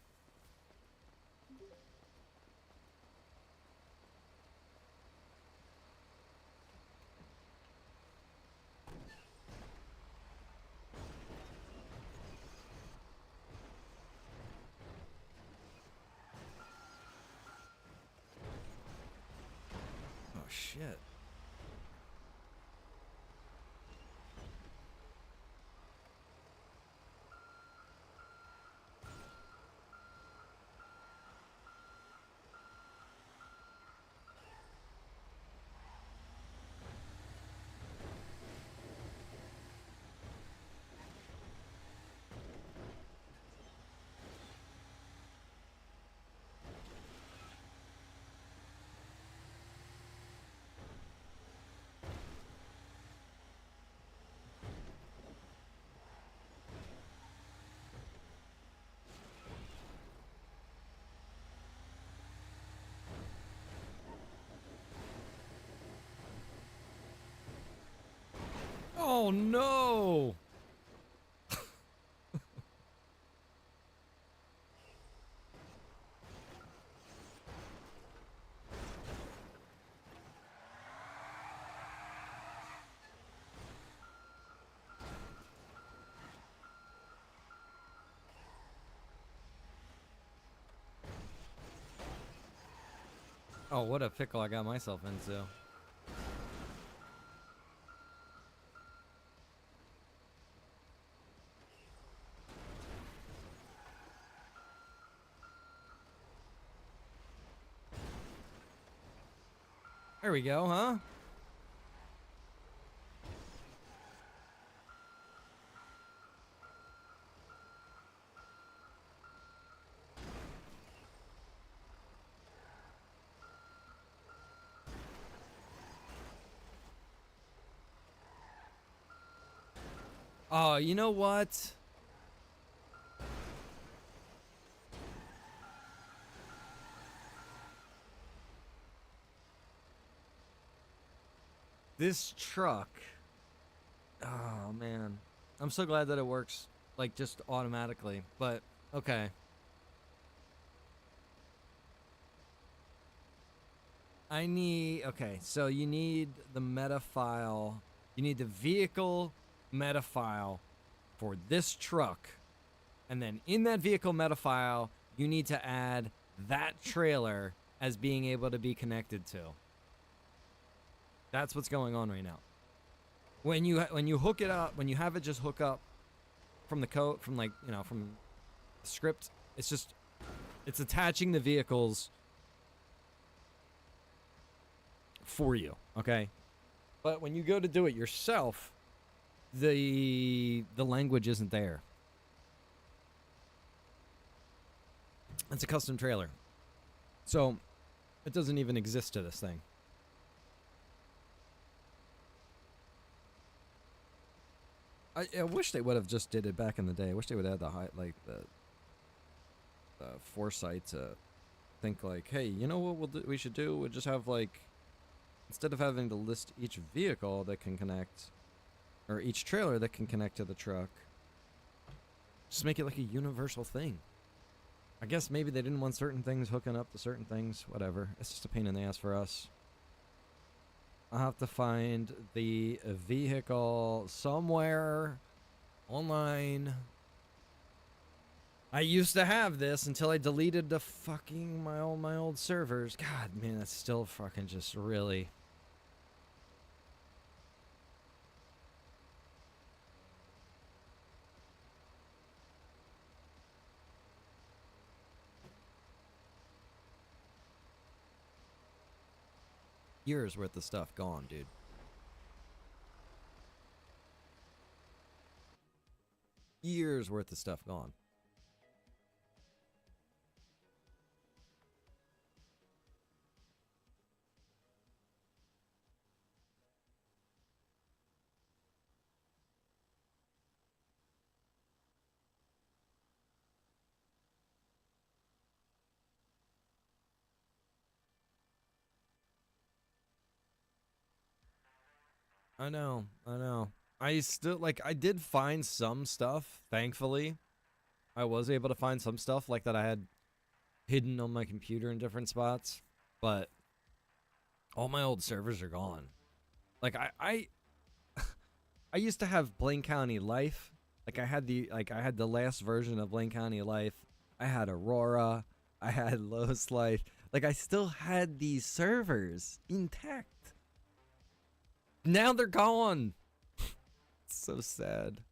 S1: Oh, shit. Oh, no! Oh, what a pickle I got myself into. There we go, huh? Oh, you know what? This truck. Oh, man. I'm so glad that it works, like, just automatically. But, okay. Okay, so you need the meta file. You need the vehicle meta file for this truck. And then in that vehicle meta file, you need to add that trailer as being able to be connected to. That's what's going on right now. When you hook it up, when you have it just hook up from the code, from like, you know, from the script, it's attaching the vehicles for you, okay? But when you go to do it yourself, the language isn't there. It's a custom trailer. So it doesn't even exist to this thing. I wish they would have just did it back in the day. I wish they would have had the foresight to think like, hey, you know what we should do? We'll just have like, instead of having to list each vehicle that can connect, or each trailer that can connect to the truck, just make it like a universal thing. I guess maybe they didn't want certain things hooking up to certain things. Whatever. It's just a pain in the ass for us. I'll have to find the vehicle somewhere online. I used to have this until I deleted the fucking my old servers. God, man, that's still fucking just really. Years worth of stuff gone, dude. Years worth of stuff gone. I know. I still, like, I did find some stuff, thankfully. I was able to find some stuff, like, that I had hidden on my computer in different spots. But all my old servers are gone. Like, I used to have Blaine County Life. Like, I had the last version of Blaine County Life. I had Aurora. I had Lowe's Life. Like, I still had these servers intact. Now they're gone. It's so sad.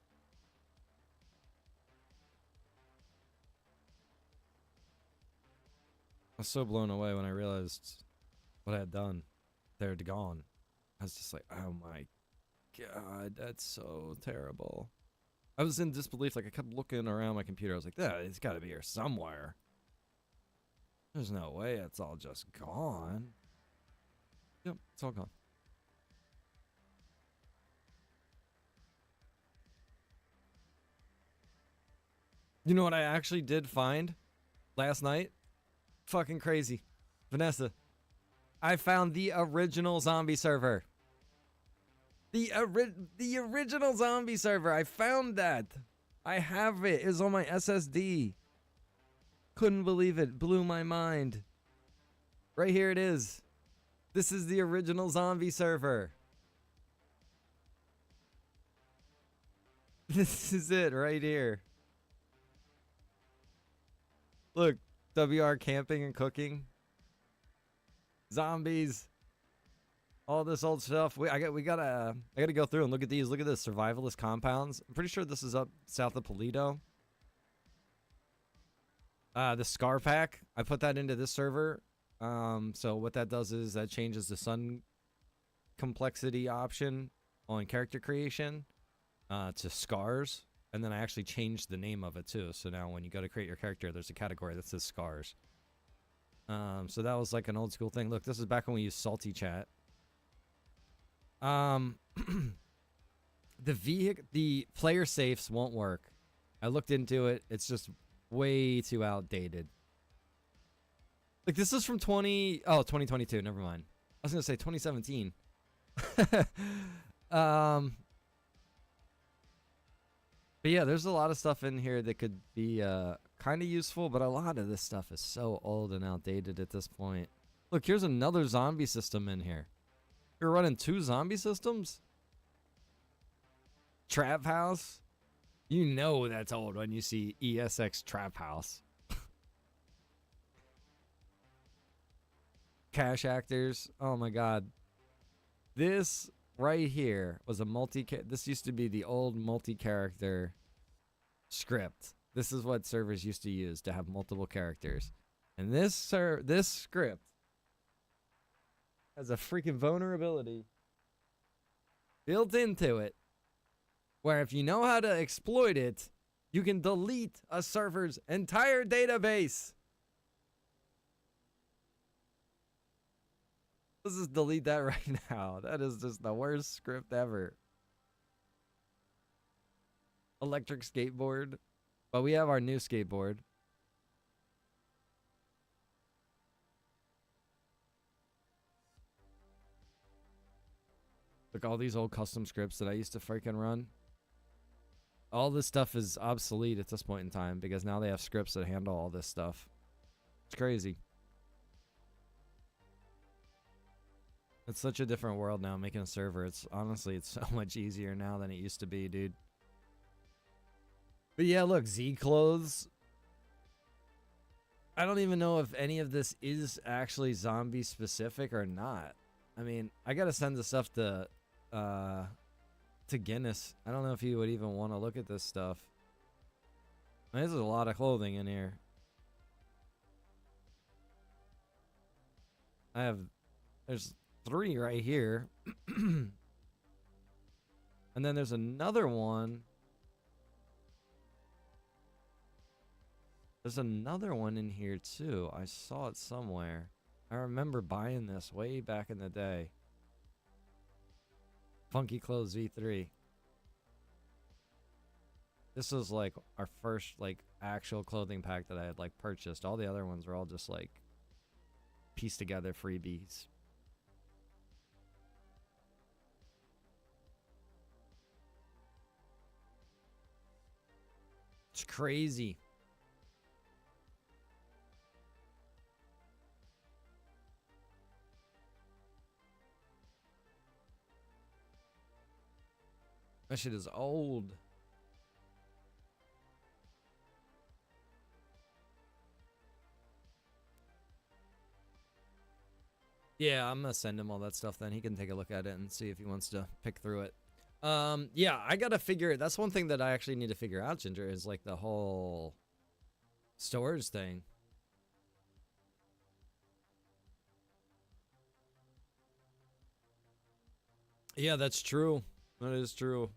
S1: I was so blown away when I realized what I had done. They're gone. I was just like, oh my god, that's so terrible. I was in disbelief. Like, I kept looking around my computer. I was like, yeah, it's got to be here somewhere. There's no way it's all just gone. Yep, it's all gone. You know what I actually did find last night? Fucking crazy. Vanessa, I found the original zombie server. The original zombie server. I found that. I have it. It's on my SSD. Couldn't believe it. Blew my mind. Right here it is. This is the original zombie server. This is it right here. Look, WR camping and cooking. Zombies. All this old stuff. I gotta go through and look at these. Look at this survivalist compounds. I'm pretty sure this is up south of Polito. The Scar Pack. I put that into this server. So what that does is that changes the sun complexity option on character creation to scars, and then I actually changed the name of it too. So now when you go to create your character, there's a category that says scars. So that was like an old school thing. Look, this is back when we used salty chat. The player safes won't work. I looked into it. It's just way too outdated. Like this is from 2022. Never mind. I was gonna say 2017. But yeah, there's a lot of stuff in here that could be kind of useful, but a lot of this stuff is so old and outdated at this point. Look, here's another zombie system in here. You're running 2 zombie systems? Trap House? You know that's old when you see ESX Trap House. Cash actors. Oh my god. This right here was a this used to be the old multi-character script. This is what servers used to use to have multiple characters. And this script has a freaking vulnerability built into it where if you know how to exploit it, you can delete a server's entire database. Let's just delete that right now. That is just the worst script ever. Electric skateboard. But we have our new skateboard. Look, all these old custom scripts that I used to freaking run. All this stuff is obsolete at this point in time because now they have scripts that handle all this stuff. It's crazy. It's such a different world now making a server. It's honestly, it's so much easier now than it used to be, dude. But yeah, look, Z clothes. I don't even know if any of this is actually zombie specific or not. I mean, I gotta send the stuff to Guinness. I don't know if he would even want to look at this stuff. I mean, there's a lot of clothing in here. There's 3 right here. And then there's another one. There's another one in here too. I saw it somewhere. I remember buying this way back in the day. Funky Clothes V3. This was like our first like actual clothing pack that I had like purchased. All the other ones were all just like pieced together freebies. It's crazy. That shit is old. Yeah, I'm gonna send him all that stuff then. He can take a look at it and see if he wants to pick through it. Yeah, I gotta figure. That's one thing that I actually need to figure out, Ginger, is like the whole storage thing. Yeah, that's true. That is true.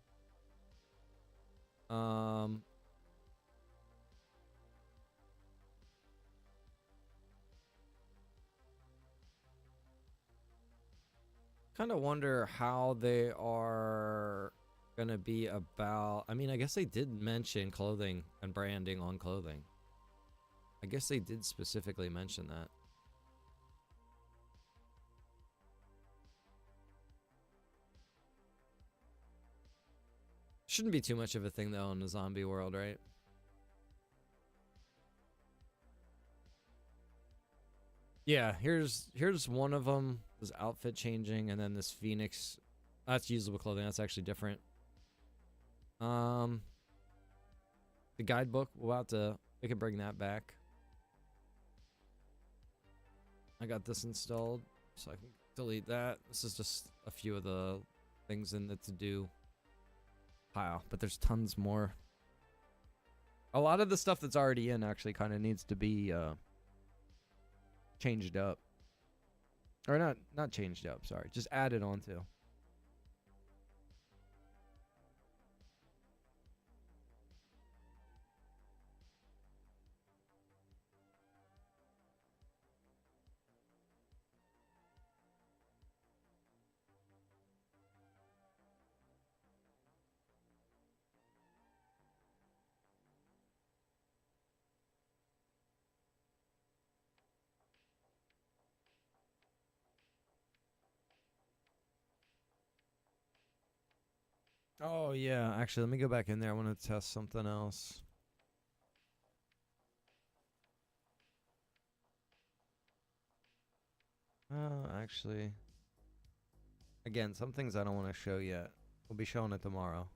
S1: Kind of wonder how they are gonna be about. I mean, I guess they did mention clothing and branding on clothing. I guess they did specifically mention that. Shouldn't be too much of a thing though in the zombie world, right? Yeah, here's one of them. This outfit changing, and then this Phoenix. That's usable clothing. That's actually different. The guidebook. We can bring that back. I got this installed. So I can delete that. This is just a few of the things in the to-do pile, but there's tons more. A lot of the stuff that's already in actually kind of needs to be changed up. Or not changed up, sorry. Just added onto. Oh, yeah. Actually, let me go back in there. I want to test something else. Actually. Again, some things I don't want to show yet. We'll be showing it tomorrow.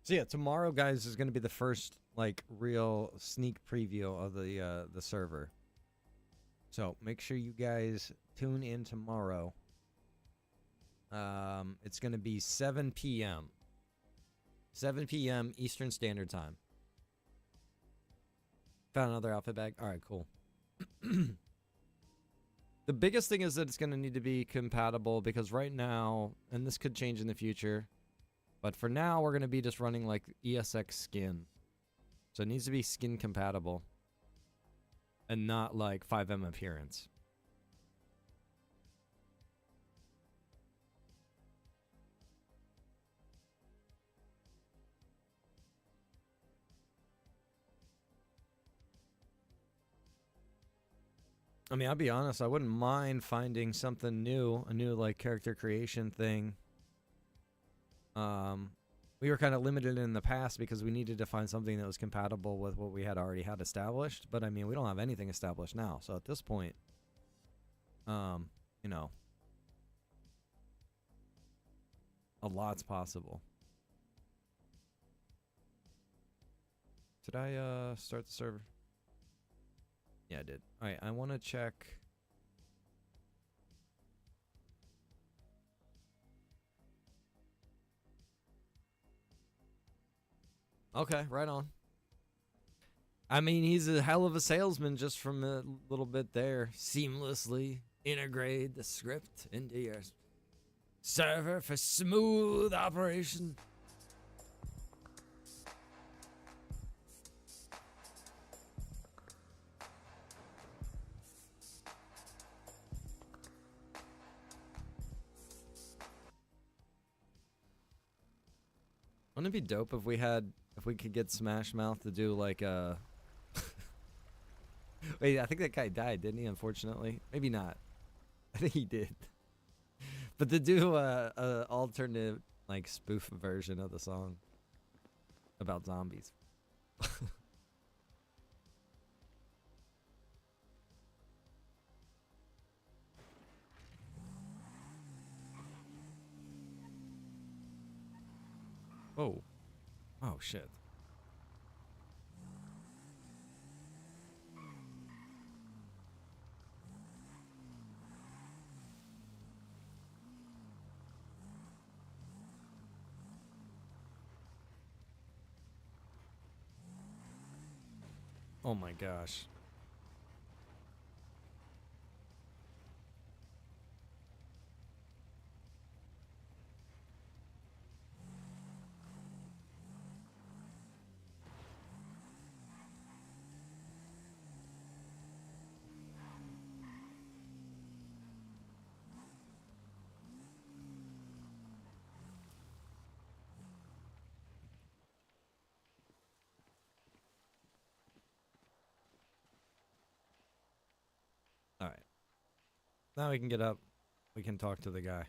S1: So yeah, tomorrow, guys, is going to be the first like real sneak preview of the server. So make sure you guys tune in tomorrow. It's going to be 7 p.m. 7 p.m. Eastern Standard Time. Found another outfit bag. All right, cool. The biggest thing is that it's going to need to be compatible because right now, and this could change in the future, but for now, we're going to be just running like ESX skin. So it needs to be skin compatible and not like FiveM appearance. I mean, I'll be honest, I wouldn't mind finding something new, a new like character creation thing. We were kind of limited in the past because we needed to find something that was compatible with what we had already had established. But I mean, we don't have anything established now. So at this point, you know, a lot's possible. Did I start the server? Yeah, I did. All right, I want to check. Okay, right on. I mean, he's a hell of a salesman just from a little bit there. Seamlessly integrate the script into your server for smooth operation. Wouldn't it be dope if we could get Smash Mouth to do like a wait, I think that guy died, didn't he? Unfortunately. Maybe not. I think he did. But to do a alternate like spoof version of the song about zombies. Oh. Oh shit. Oh my gosh. Now we can get up. We can talk to the guy.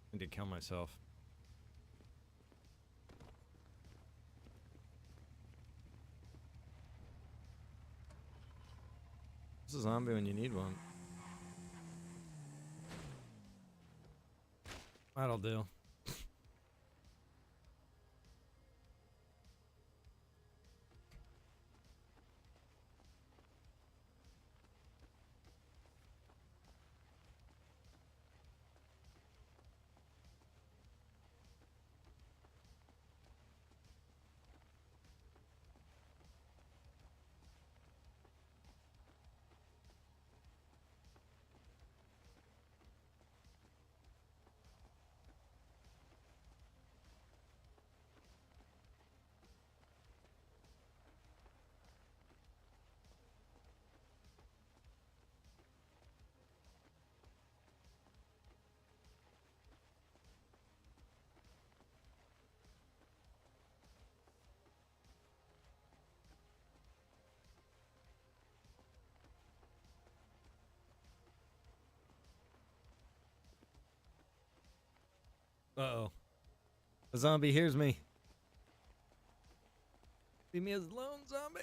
S1: I need to kill myself. This is a zombie when you need one. That'll do. Uh-oh. The zombie hears me. Leave me alone, zombie.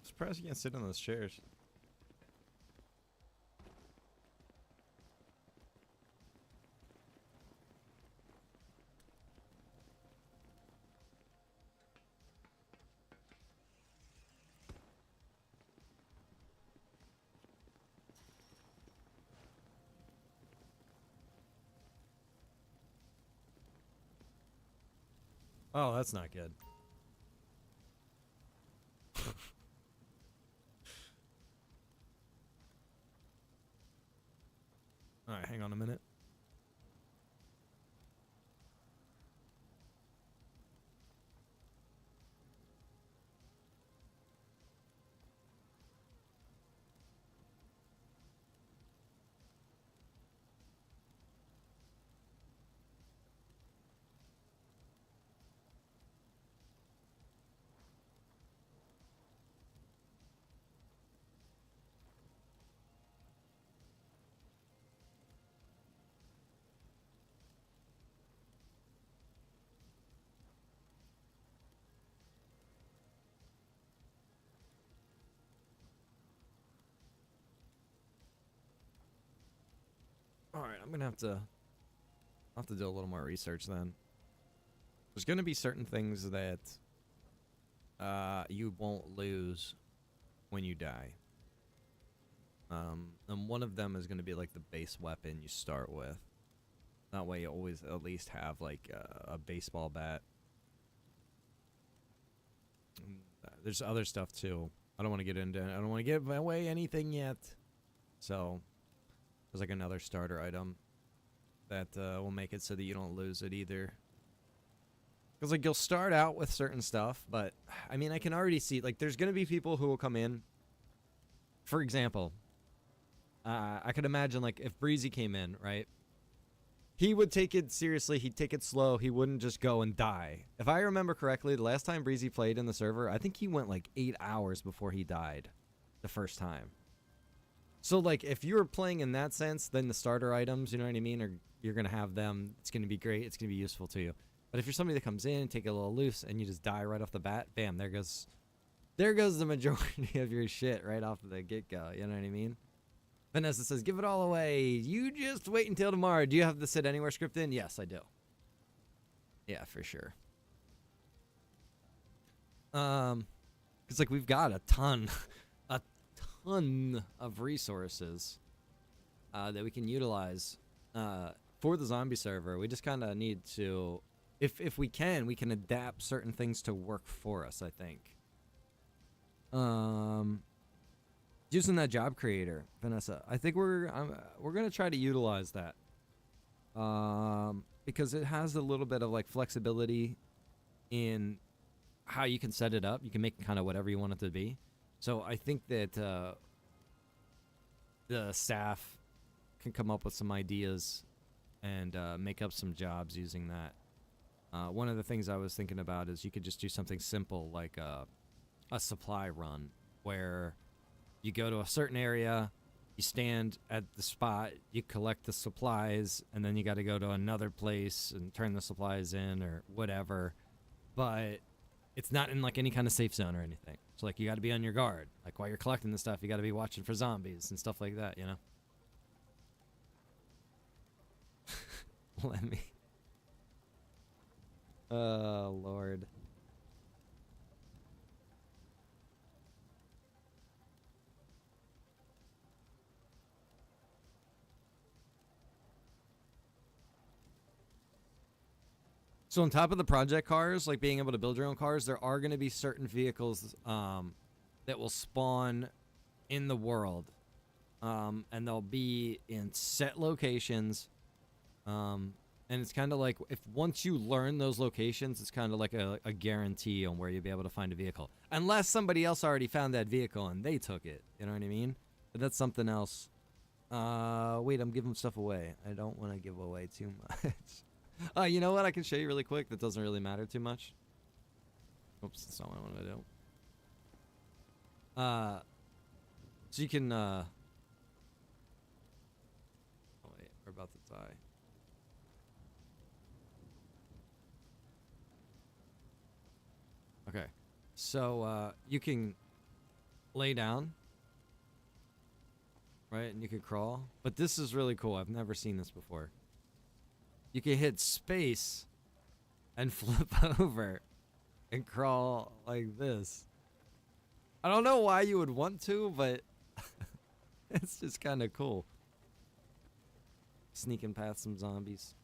S1: Surprised you can't sit on those chairs. Oh, that's not good. Alright, hang on a minute. Alright, I'm gonna have to do a little more research then. There's gonna be certain things that you won't lose when you die. And one of them is gonna be like the base weapon you start with. That way you always at least have like a baseball bat. There's other stuff too. I don't want to get into I don't want to give away anything yet. So there's like another starter item that will make it so that you don't lose it either. Because like you'll start out with certain stuff, but I mean I can already see like there's gonna be people who will come in. For example, I could imagine like if Breezy came in, right? He would take it seriously. He'd take it slow. He wouldn't just go and die. If I remember correctly, the last time Breezy played in the server, I think he went like 8 hours before he died the first time. So, like, if you're playing in that sense, then the starter items, you know what I mean, are you're going to have them. It's going to be great. It's going to be useful to you. But if you're somebody that comes in, take a little loose, and you just die right off the bat, bam, there goes the majority of your shit right off the get-go. You know what I mean? Vanessa says, give it all away. You just wait until tomorrow. Do you have the sit anywhere script in? Yes, I do. Yeah, for sure. It's like we've got a ton of resources that we can utilize for the zombie server. We just kind of need to, if we can adapt certain things to work for us, I think. Using that job creator, Vanessa, I think we're gonna try to utilize that because it has a little bit of like flexibility in how you can set it up. You can make kind of whatever you want it to be. So I think that the staff can come up with some ideas and make up some jobs using that. One of the things I was thinking about is you could just do something simple like a supply run where you go to a certain area, you stand at the spot, you collect the supplies, and then you got to go to another place and turn the supplies in or whatever. But it's not in like any kind of safe zone or anything. So like you got to be on your guard. Like while you're collecting the stuff, you got to be watching for zombies and stuff like that, you know? Let me. Oh, Lord. So on top of the project cars, like being able to build your own cars, there are going to be certain vehicles that will spawn in the world. And they'll be in set locations. And it's kind of like, if once you learn those locations, it's kind of like a guarantee on where you'll be able to find a vehicle. Unless somebody else already found that vehicle and they took it. You know what I mean? But that's something else. Wait, I'm giving stuff away. I don't want to give away too much. You know what? I can show you really quick. That doesn't really matter too much. Oops, that's not what I want to do. So you can, oh wait, we're about to die. Okay. So, you can lay down. Right? And you can crawl. But this is really cool. I've never seen this before. You can hit space and flip over and crawl like this. I don't know why you would want to, but it's just kind of cool. Sneaking past some zombies.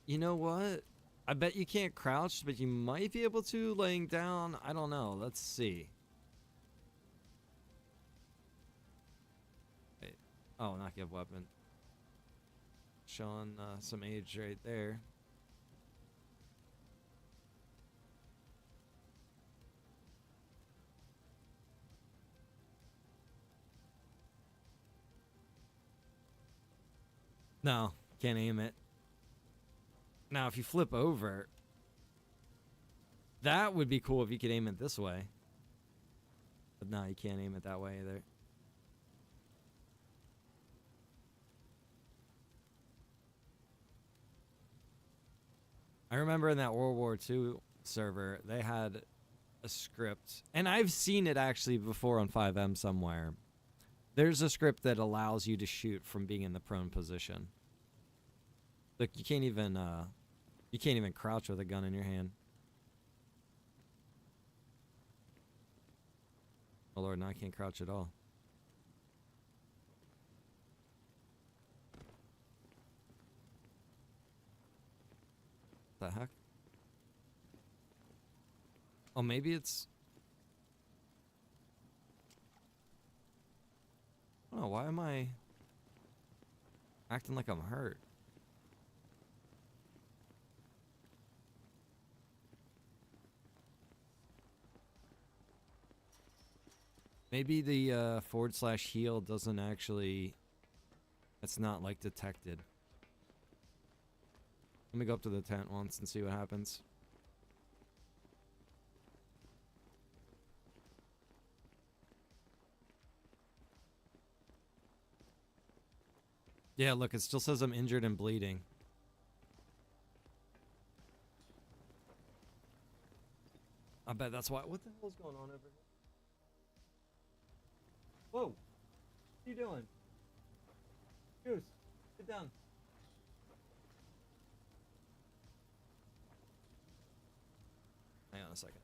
S1: You know what? I bet you can't crouch, but you might be able to laying down. I don't know. Let's see. Wait. Oh, not give weapon. Showing some age right there. No, can't aim it. Now, if you flip over, that would be cool if you could aim it this way. But no, you can't aim it that way either. I remember in that World War II server, they had a script. And I've seen it actually before on FiveM somewhere. There's a script that allows you to shoot from being in the prone position. Look, you can't even crouch with a gun in your hand. Oh Lord, now I can't crouch at all. What the heck? Oh, maybe it's... Oh, why am I acting like I'm hurt? Maybe the /heal doesn't actually... It's not like detected. Let me go up to the tent once and see what happens. Yeah, look, it still says I'm injured and bleeding. I bet that's why. What the hell's going on over here? Whoa! What are you doing? Goose, get down. Hang on a second.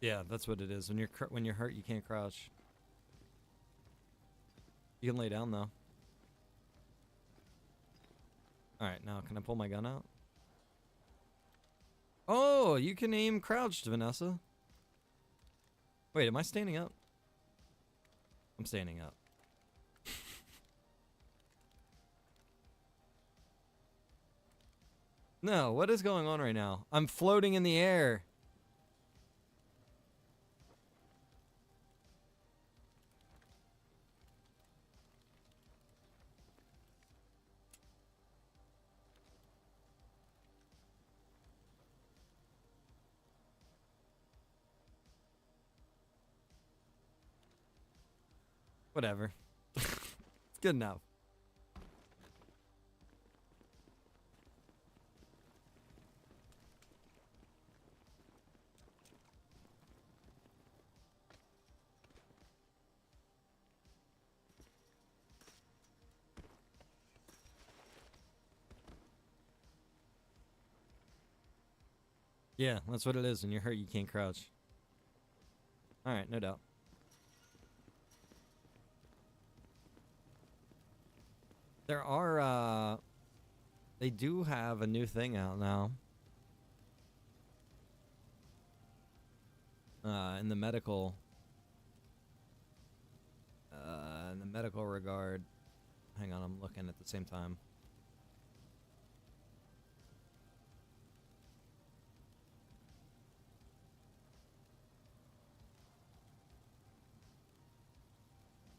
S1: Yeah, that's what it is. When you're hurt, you can't crouch. You can lay down though. All right, now can I pull my gun out? Oh, you can aim crouched, Vanessa. Wait, am I standing up? I'm standing up. No, what is going on right now? I'm floating in the air. Whatever. It's good enough. Yeah, that's what it is. When you're hurt, you can't crouch. Alright, no doubt. There are, they do have a new thing out now. In the medical regard. Hang on, I'm looking at the same time.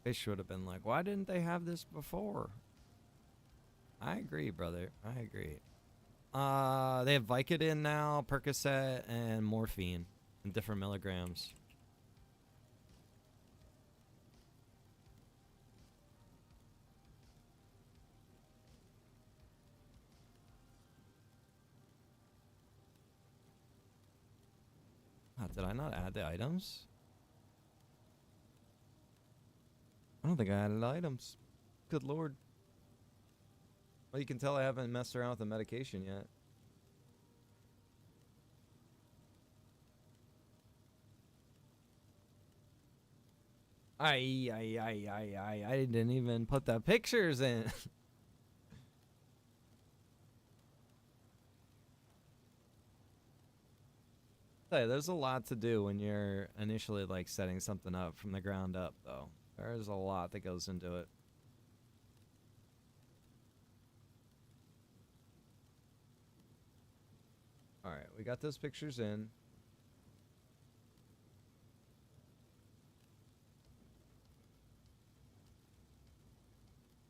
S1: They should have been like, why didn't they have this before? I agree, brother. I agree. They have Vicodin now, Percocet, and morphine in different milligrams. Did I not add the items? I don't think I added items. Good lord. Well, you can tell I haven't messed around with the medication yet. I didn't even put the pictures in. Hey, there's a lot to do when you're initially like setting something up from the ground up, though. There's a lot that goes into it. All right, we got those pictures in.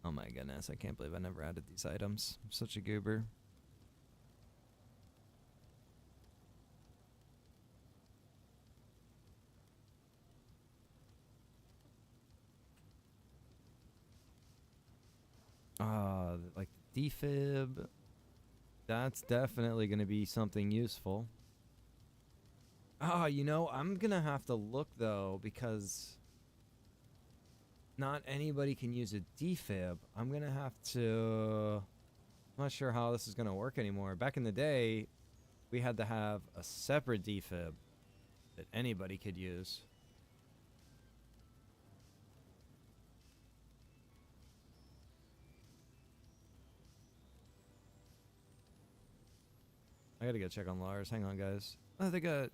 S1: Oh my goodness, I can't believe I never added these items. I'm such a goober. Like the defib. That's definitely going to be something useful. You know, I'm going to have to look, though, because not anybody can use a defib. I'm going to have to... I'm not sure how this is going to work anymore. Back in the day, we had to have a separate defib that anybody could use. gotta go check on Lars. Hang on, guys. Oh, they got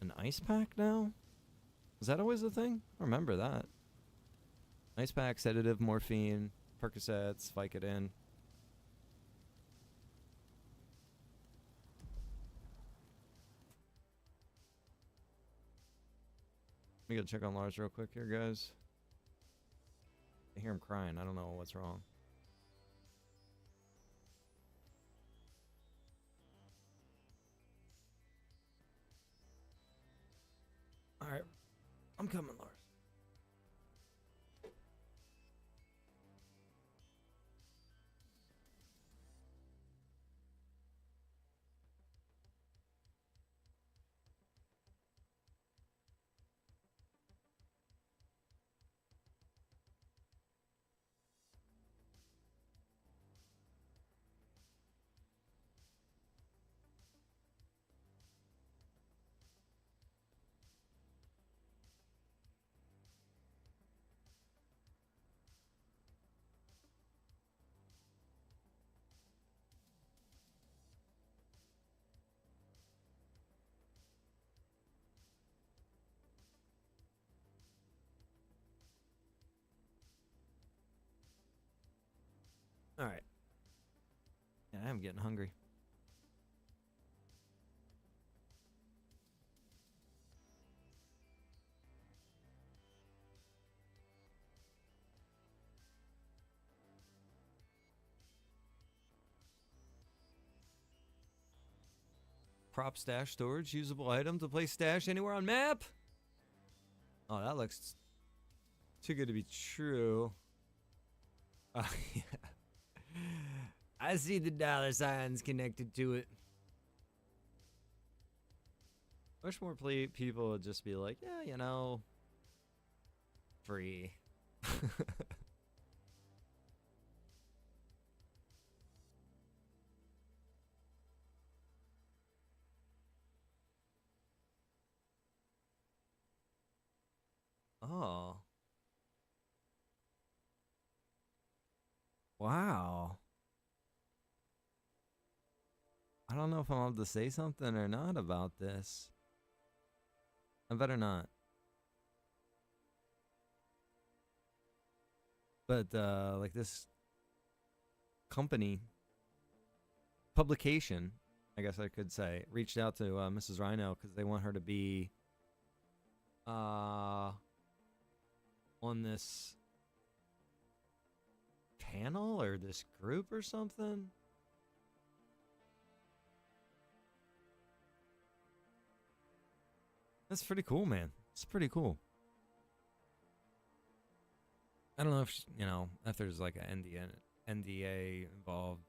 S1: an ice pack now? Was that always a thing? I remember that. Ice pack, sedative, morphine, Percocets, Vicodin. Let me go check on Lars real quick here, guys. I hear him crying. I don't know what's wrong. Alright. I'm coming, Lars. Alright. Yeah, I am getting hungry. Prop stash storage, usable item to place stash anywhere on map. Oh, that looks too good to be true. Oh, yeah. I see the dollar signs connected to it. I wish more people would just be like, yeah, you know, free. Oh. Wow. I don't know if I'm allowed to say something or not about this. I better not. But, like this company, publication, I guess I could say, reached out to Mrs. Rhino because they want her to be on this panel or this group or something. That's pretty cool, man. It's pretty cool. I don't know if, you know, if there's like an NDA involved.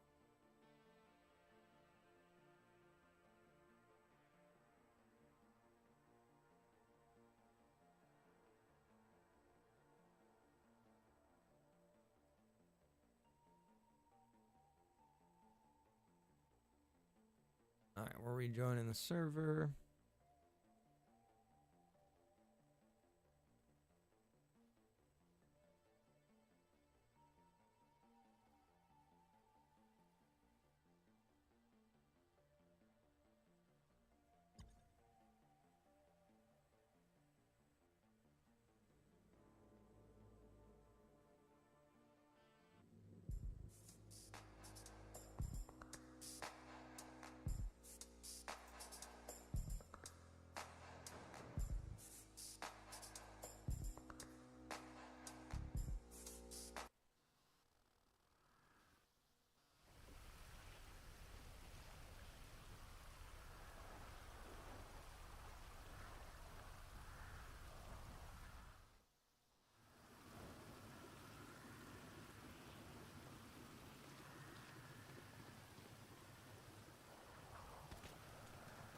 S1: All right, we're rejoining the server.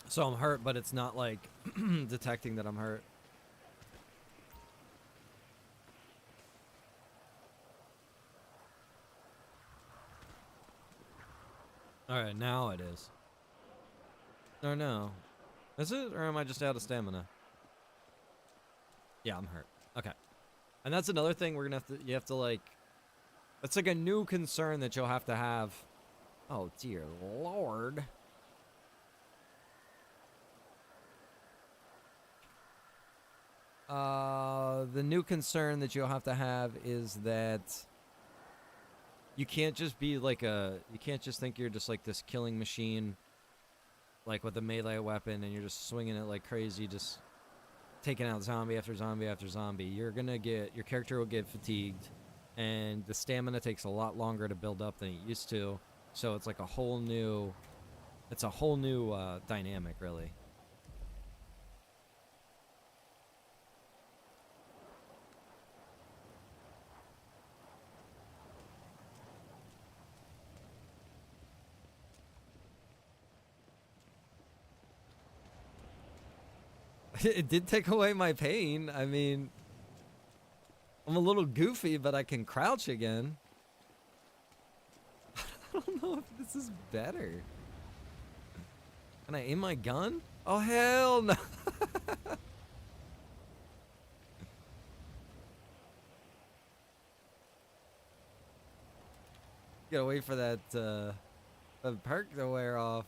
S1: So I'm hurt, but it's not like detecting that I'm hurt. Alright, now it is. Or no. Is it? Or am I just out of stamina? Yeah, I'm hurt. Okay. And that's another thing we're gonna have to, you have to like, that's like a new concern that you'll have to have. Oh dear Lord. The new concern that you'll have to have is that you can't just be like you can't just think you're just like this killing machine, like with a melee weapon, and you're just swinging it like crazy, just taking out zombie after zombie after zombie. Your character will get fatigued, and the stamina takes a lot longer to build up than it used to. So it's like a whole new dynamic, really. It did take away my pain. I mean, I'm a little goofy, but I can crouch again. I don't know if this is better. Can I aim my gun? Oh, hell no. Gotta wait for that perk to wear off.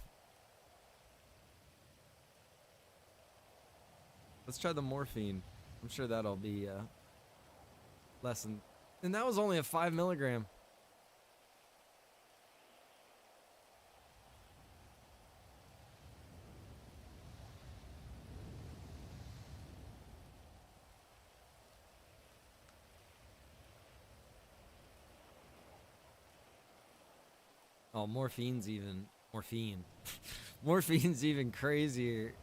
S1: Let's try the morphine. I'm sure that'll be less than... And that was only a 5 milligram. Oh, morphine's even... Morphine. Morphine's even crazier.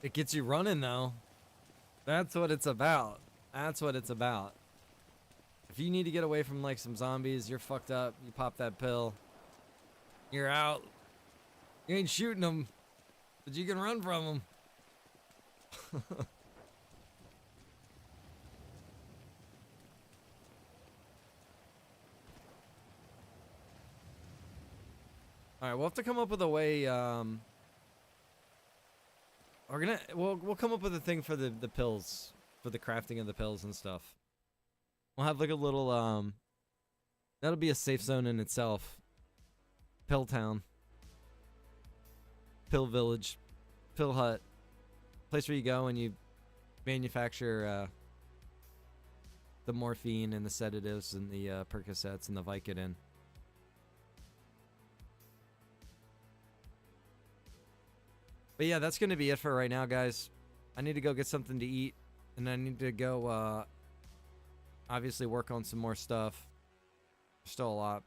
S1: It gets you running, though. That's what it's about. That's what it's about. If you need to get away from, like, some zombies, you're fucked up, you pop that pill, you're out. You ain't shooting them, but you can run from them. Alright, we'll have to come up with a way, we'll come up with a thing for the pills, for the crafting of the pills and stuff. We'll have like a little that'll be a safe zone in itself. Pill town. Pill village. Pill hut. Place where you go and you manufacture the morphine and the sedatives and the Percocets and the Vicodin. But yeah, that's going to be it for right now, guys. I need to go get something to eat, and I need to go, obviously work on some more stuff. Still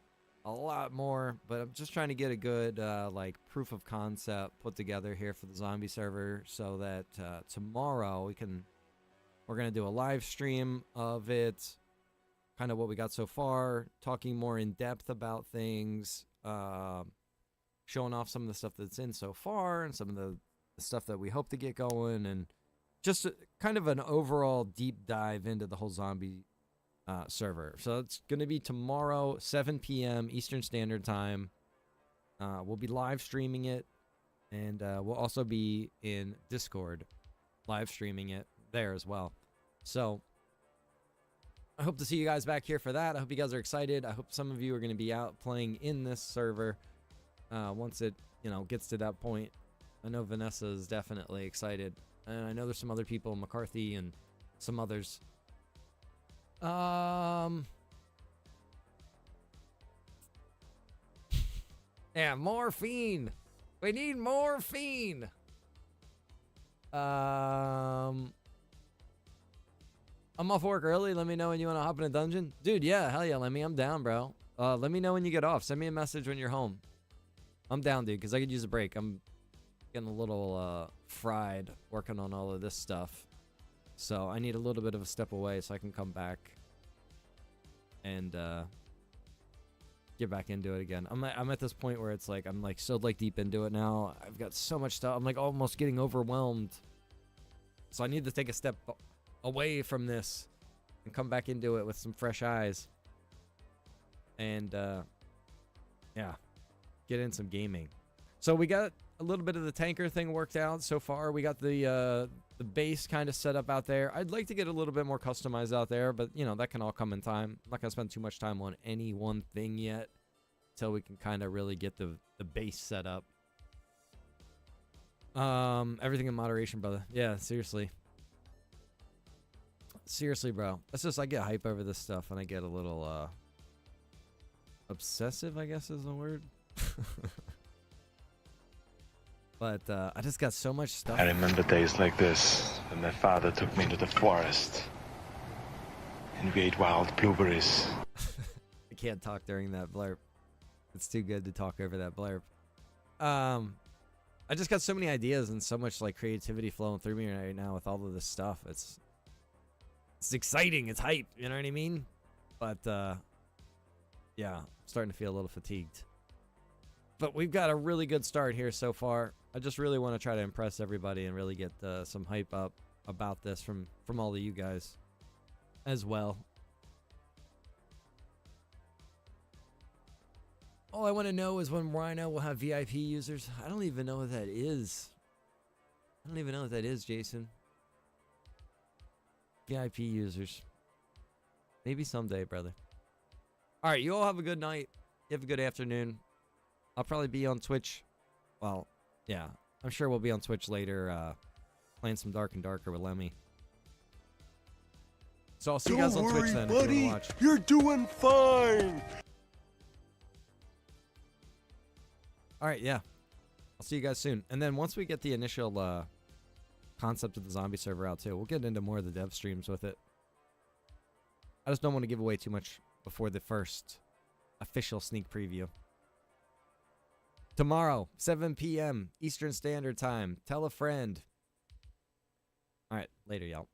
S1: a lot more, but I'm just trying to get a good, like, proof of concept put together here for the zombie server so that tomorrow we're going to do a live stream of it, kind of what we got so far, talking more in depth about things, showing off some of the stuff that's in so far and some of the stuff that we hope to get going, and just kind of an overall deep dive into the whole zombie server. So it's going to be tomorrow, 7 p.m. Eastern Standard Time. We'll be live streaming it, and we'll also be in Discord live streaming it there as well. So I hope to see you guys back here for that. I hope you guys are excited. I hope some of you are going to be out playing in this server once it, gets to that point. I know Vanessa is definitely excited, and I know there's some other people, McCarthy and some others. Yeah, morphine. We need morphine. I'm off work early. Let me know when you want to hop in a dungeon. Dude, yeah, hell yeah, Lemmy. I'm down, bro. Let me know when you get off. Send me a message when you're home. I'm down, dude, because I could use a break. I'm getting a little fried working on all of this stuff. So I need a little bit of a step away so I can come back and get back into it again. I'm at this point where it's like I'm like so like deep into it now. I've got so much stuff. I'm like almost getting overwhelmed. So I need to take a step away from this and come back into it with some fresh eyes. And, yeah, get in some gaming. So we got a little bit of the tanker thing worked out so far. We got the base kind of set up out there. I'd like to get a little bit more customized out there, but, you know, that can all come in time. I'm not going to spend too much time on any one thing yet until we can kind of really get the base set up. Everything in moderation, brother. Yeah, seriously. Seriously, bro. That's just, I get hype over this stuff, and I get a little, obsessive, I guess is the word. But, I just got so much stuff.
S5: I remember days like this, when my father took me into the forest, and we ate wild blueberries.
S1: I can't talk during that blurb. It's too good to talk over that blurb. I just got so many ideas and so much like creativity flowing through me right now with all of this stuff. It's exciting. It's hype. You know what I mean? But yeah, I'm starting to feel a little fatigued. But we've got a really good start here so far. I just really want to try to impress everybody and really get some hype up about this from all of you guys as well. All I want to know is when Rhino will have VIP users. I don't even know what that is. I don't even know what that is, Jason. VIP users. Maybe someday, brother. All right, you all have a good night. You have a good afternoon. I'll probably be on Twitch. Well, yeah. I'm sure we'll be on Twitch later playing some Dark and Darker with Lemmy. So I'll see you guys on Twitch then if you want to watch.
S4: You're doing fine.
S1: All right, yeah. I'll see you guys soon. And then once we get the initial concept of the zombie server out too, we'll get into more of the dev streams with it. I just don't want to give away too much before the first official sneak preview. Tomorrow, 7 p.m. Eastern Standard Time. Tell a friend. All right, later, y'all.